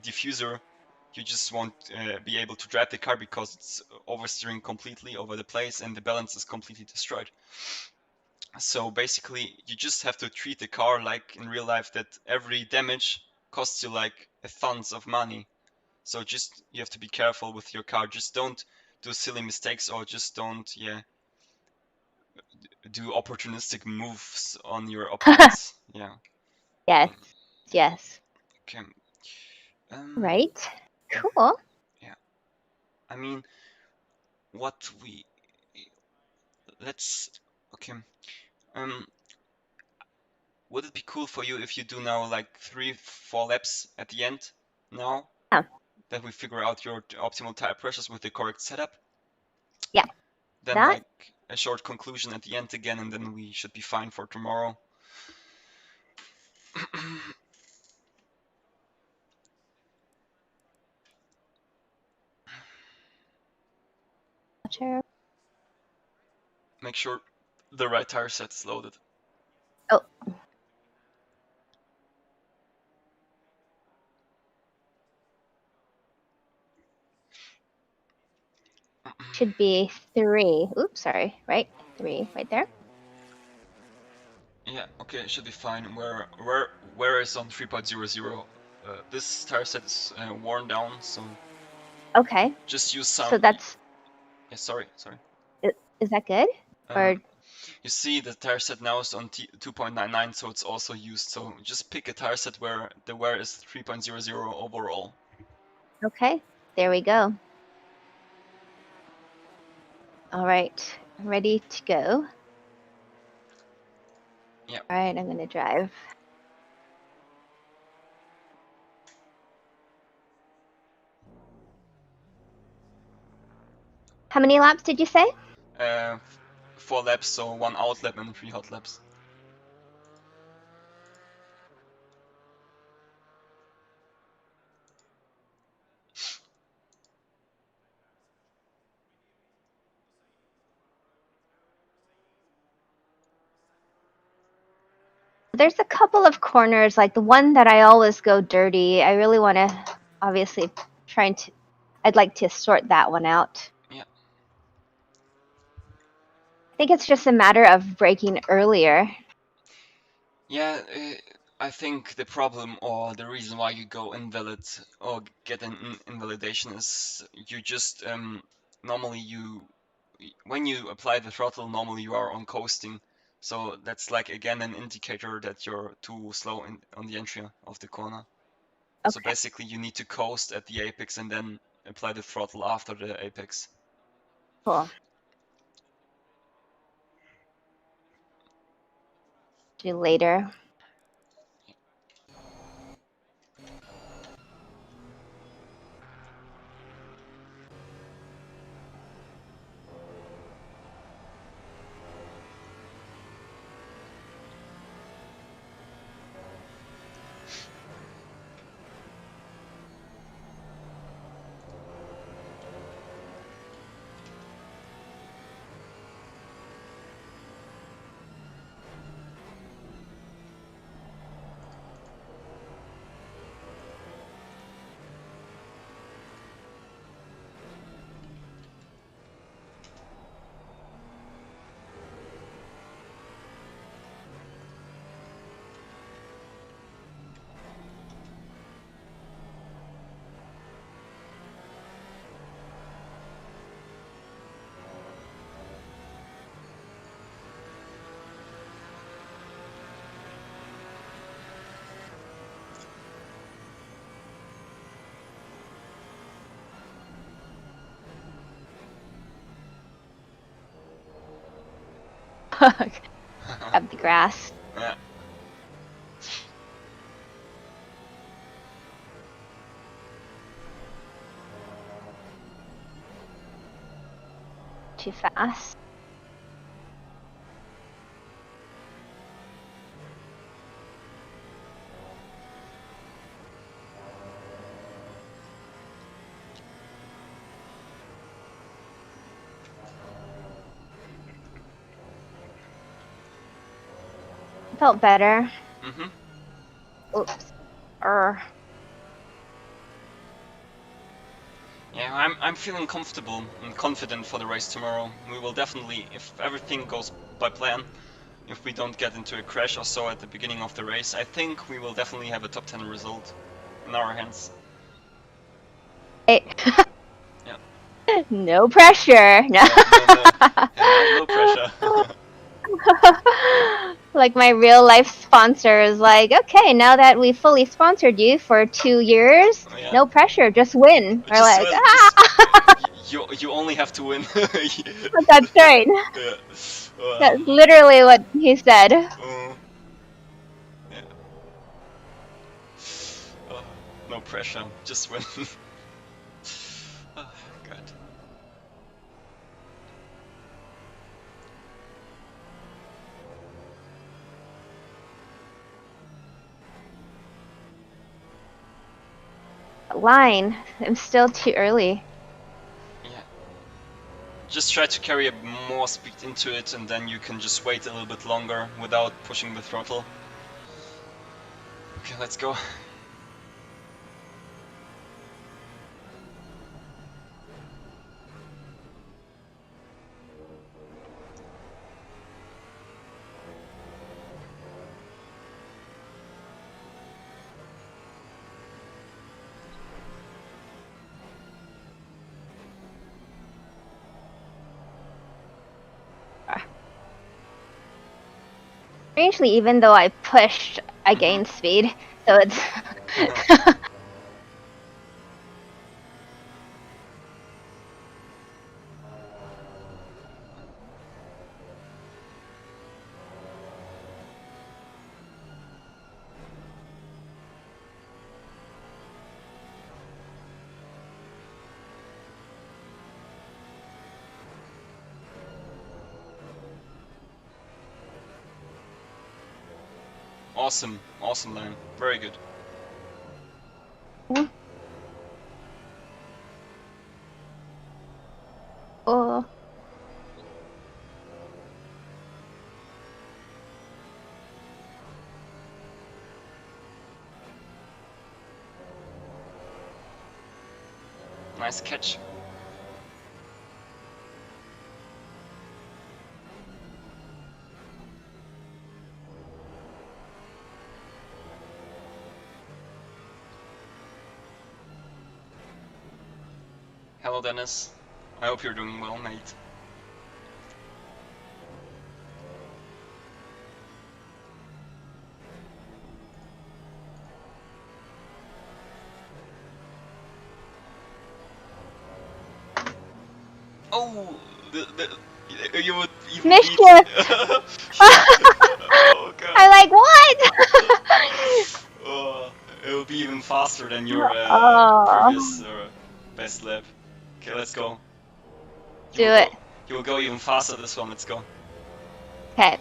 diffuser, you just won't be able to drive the car because it's oversteering completely over the place and the balance is completely destroyed. So basically, you just have to treat the car like in real life that every damage costs you like a tons of money. So just you have to be careful with your car. Just don't do silly mistakes, or just don't do opportunistic moves on your opponents. Yeah. Yes, yes. Okay. Um. Right. Cool. Yeah. I mean, what we let's. Okay. Um. Would it be cool for you if you do now like 3-4 laps at the end now Yeah. that we figure out your optimal tire pressures with the correct setup? Yeah. Then That. like a short conclusion at the end again, and then we should be fine for tomorrow. Make sure the right tire set is loaded. Oh, should be 3. Oops, sorry. Right, 3 right there. Yeah, okay, it should be fine. Where is on 3.00? This tire set is worn down, so Okay. just use So some. that's. Yeah, sorry. Is that good? Or You see the tire set now is on 2.99, so it's also used. So just pick a tire set where the wear is 3.00 overall. okay. There we go. All right. Ready to go. Yeah. All right. I'm gonna drive. How many laps did you say? 4 laps, so 1 out lap and 3 hot laps. There's a couple of corners, like the one that I always go dirty. I really want to, obviously, I'd like to sort that one out. Yeah. I think it's just a matter of braking earlier. Yeah, I think the problem or the reason why you go invalid or get an invalidation is you just normally when you apply the throttle, normally you are on coasting. So that's like again an indicator that you're too slow on the entry of the corner. So Okay. basically you need to coast at the apex and then apply the throttle after the apex. Cool. Do later. Grab the grass. Yeah. Too fast. Felt better. Mhm. Oops. Yeah, I'm feeling comfortable and confident for the race tomorrow. We will definitely, if everything goes by plan, if we don't get into a crash or so at the beginning of the race, I think we will definitely have a top 10 result in our hands. Hey. Yeah. No pressure. No. No pressure. Like my real life sponsor is like, okay, now that we fully sponsored you for 2 years, Yeah. no pressure, just win. We're Just like, win. You only have to win. That's right. Yeah. That's literally what he said. Yeah. No pressure. Just win. Oh, God. Line. I'm still too early. Yeah. Just try to carry more speed into it, and then you can just wait a little bit longer without pushing the throttle. Okay, let's go. Strangely, even though I pushed, I gained speed. So it's Awesome, awesome line. Very good. oh. Nice catch. Hello, Dennis. I hope you're doing well, mate. Oh, you would even beat. Mischief! Oh God. I'm like, what? Oh, it will be even faster than your Oh. previous best lap. Okay, let's go. You Do will it. go. You will go even faster this one. Let's go. Okay.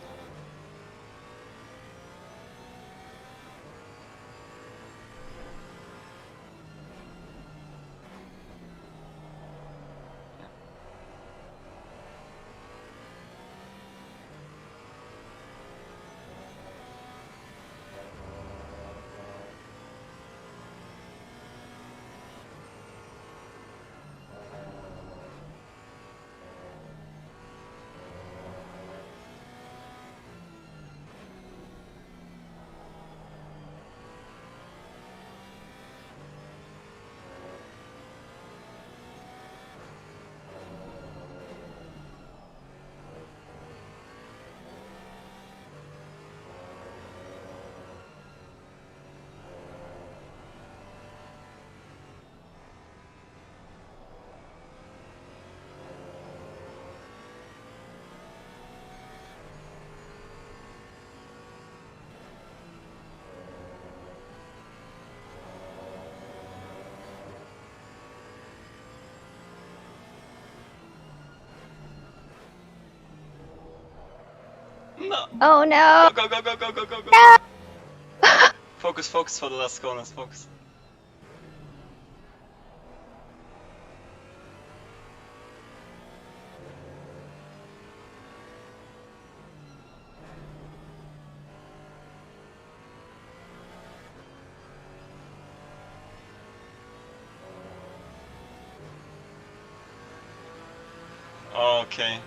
No. Oh no! Go, go, go, go, go, go, go, go. No! Focus, focus for the last corners, focus. Okay.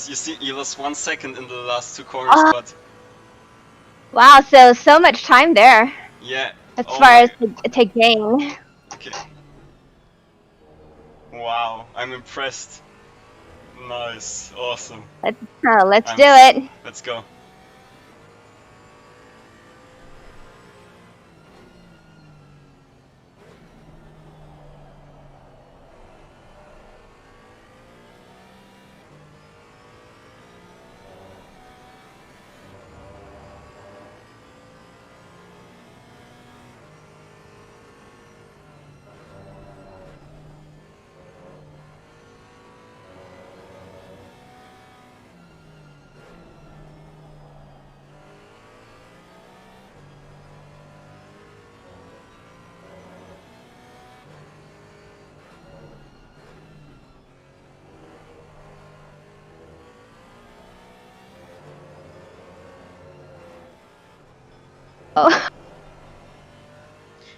You see, you lost 1 second in the last 2 corners, Oh. but Wow, so much time there yeah. as Oh far my. as to gain. Okay. Wow, I'm impressed. Nice, awesome. Let's do it. Let's go. Oh.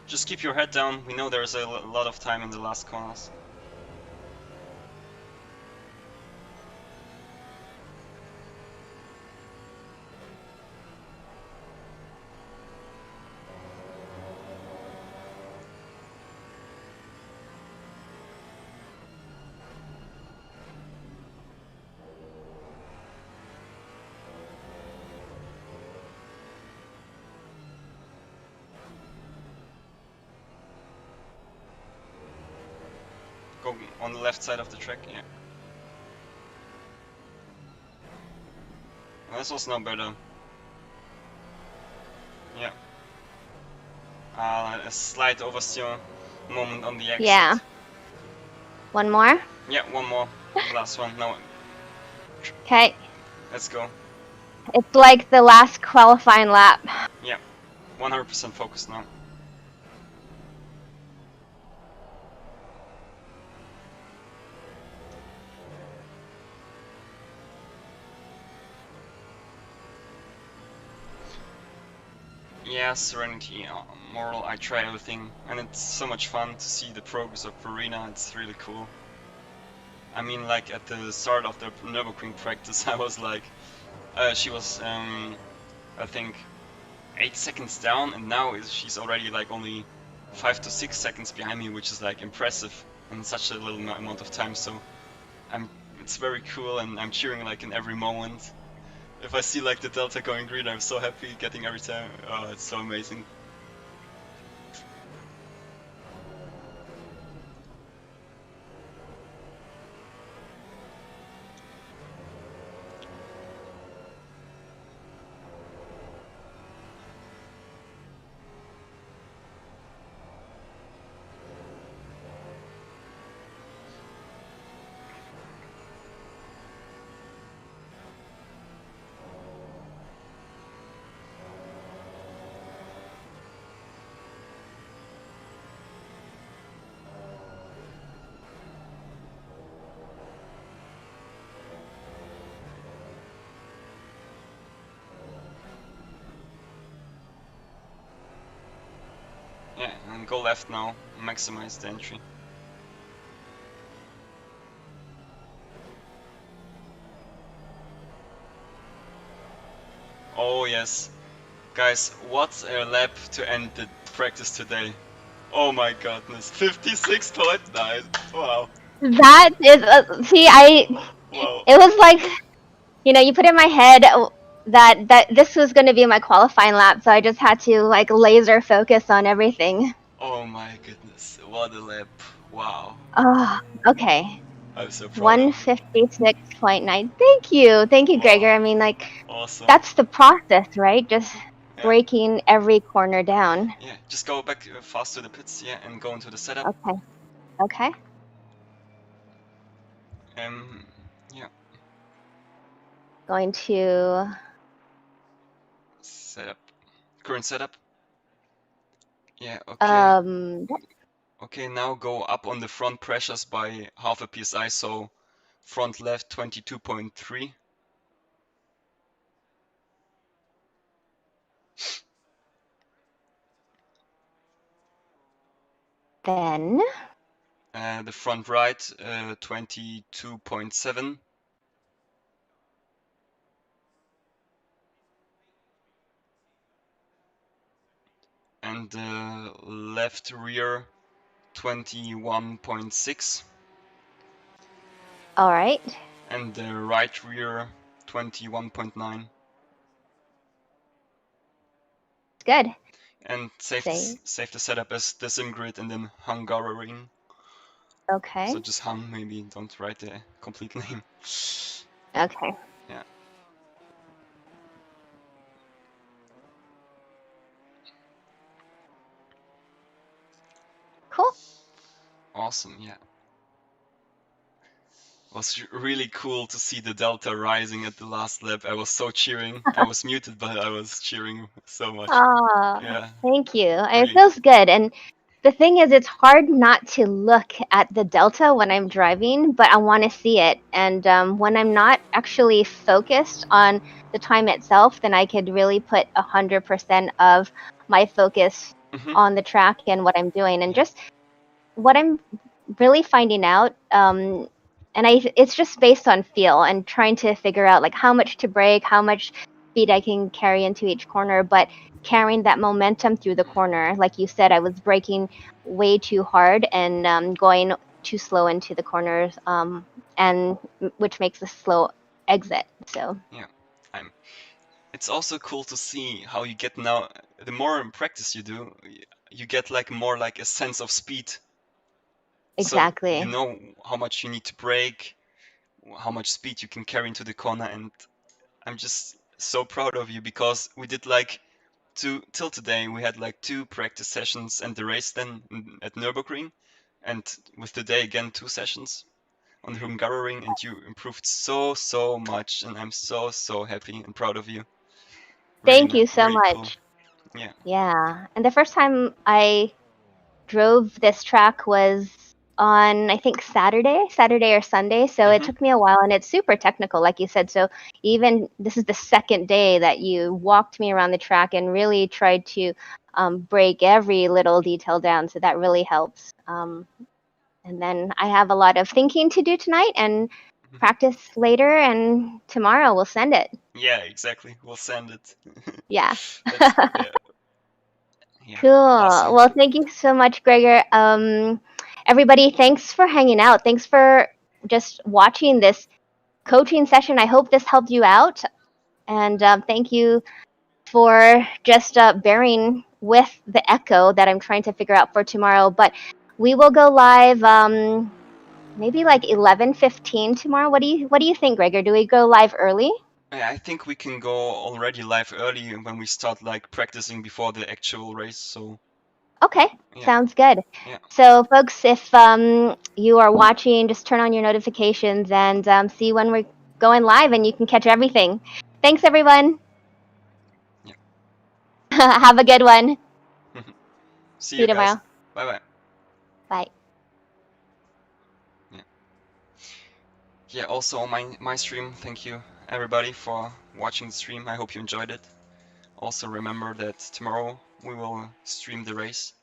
Just keep your head down. We know there's a lot of time in the last corners. Go on the left side of the track, yeah. This was no better. Yeah. A slight oversteer moment on the exit. Yeah. One more? Yeah, one more. Last one. No. Okay. Let's go. It's like the last qualifying lap. Yeah. 100% focused now. Yeah, Serenity, Moral, I try everything, and it's so much fun to see the progress of Verena. It's really cool. I mean, like at the start of the Nürburgring practice, I was like, she was, I think, 8 seconds down, and now she's already like only 5 to 6 seconds behind me, which is like impressive in such a little amount of time. So it's very cool, and I'm cheering like in every moment. If I see like the delta going green, I'm so happy getting every time. Oh, it's so amazing. Yeah, and go left now, maximize the entry. Oh yes. Guys, what a lap to end the practice today. Oh my goodness, 56.9, wow. That is, see, Wow. it was like, you put in my head that this was going to be my qualifying lap, so I just had to like laser focus on everything. Oh my goodness, what a lap, wow. Oh, okay. I'm so proud of you. 156.9. Thank you, Wow. Gregor. I mean, like, Awesome. that's the process, right? Just Yeah. breaking every corner down. Yeah, just go back fast to the pits, yeah, and go into the setup. Okay. Okay. Yeah. Going to setup. Current setup. Yeah, okay. Okay, now go up on the front pressures by half a psi, so front left 22.3. Then The front right 22.7. And the left rear 21.6. all right. And the right rear 21.9. Good. And save Say the setup as the sim grid and then Hungaroring. okay. So just Hung, maybe don't write the complete name. Okay. Yeah. Cool. Awesome, yeah. It was really cool to see the delta rising at the last lap. I was so cheering. I was muted, but I was cheering so much. Ah, Yeah. thank you. It Really. feels good. And the thing is, it's hard not to look at the delta when I'm driving, but I want to see it. And when I'm not actually focused on the time itself, then I could really put 100% of my focus on the track and what I'm doing. And just what I'm really finding out, it's just based on feel and trying to figure out like how much to brake, how much speed I can carry into each corner, but carrying that momentum through the corner. Like you said, I was braking way too hard and going too slow into the corners, and which makes a slow exit. So yeah, it's also cool to see how you get now. The more practice you do, you get like more like a sense of speed. exactly. So you know how much you need to brake, how much speed you can carry into the corner, and I'm just so proud of you because we did like till today we had like 2 practice sessions and the race then at Nürburgring, and with today again 2 sessions on the Hungaroring, and you improved so much, and I'm so happy and proud of you. Really, Thank you so really much. cool. Yeah. Yeah. And the first time I drove this track was on I think Saturday or Sunday. So it took me a while, and it's super technical, like you said. So even this is the second day that you walked me around the track and really tried to break every little detail down. So that really helps. And then I have a lot of thinking to do tonight and practice later, and tomorrow we'll send it. Yeah, exactly. We'll send it. Yeah. That's yeah. Cool. Awesome. Well, thank you so much, Gregor. Everybody, thanks for hanging out. Thanks for just watching this coaching session. I hope this helped you out. And thank you for just bearing with the echo that I'm trying to figure out for tomorrow. But we will go live maybe like 11:15 tomorrow. What do you think, Gregor? Do we go live early? I think we can go already live early when we start like practicing before the actual race. So Okay, yeah. sounds good. Yeah. So, folks, if you are watching, just turn on your notifications and see when we're going live, and you can catch everything. Thanks, everyone. Yeah. Have a good one. See See you you guys. tomorrow. Bye. Bye. Yeah. Yeah. Also on my stream, thank you everybody for watching the stream. I hope you enjoyed it. Also remember that tomorrow we will stream the race.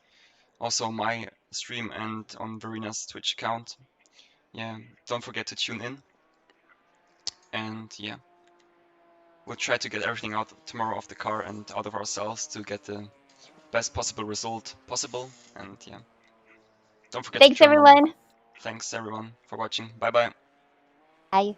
Also on my stream and on Verena's Twitch account. Yeah. Don't forget to tune in. And yeah, we'll try to get everything out tomorrow of the car and out of ourselves to get the best possible result possible. And yeah, don't forget to Thanks, join in. everyone. Thanks everyone for watching. Bye bye. Bye.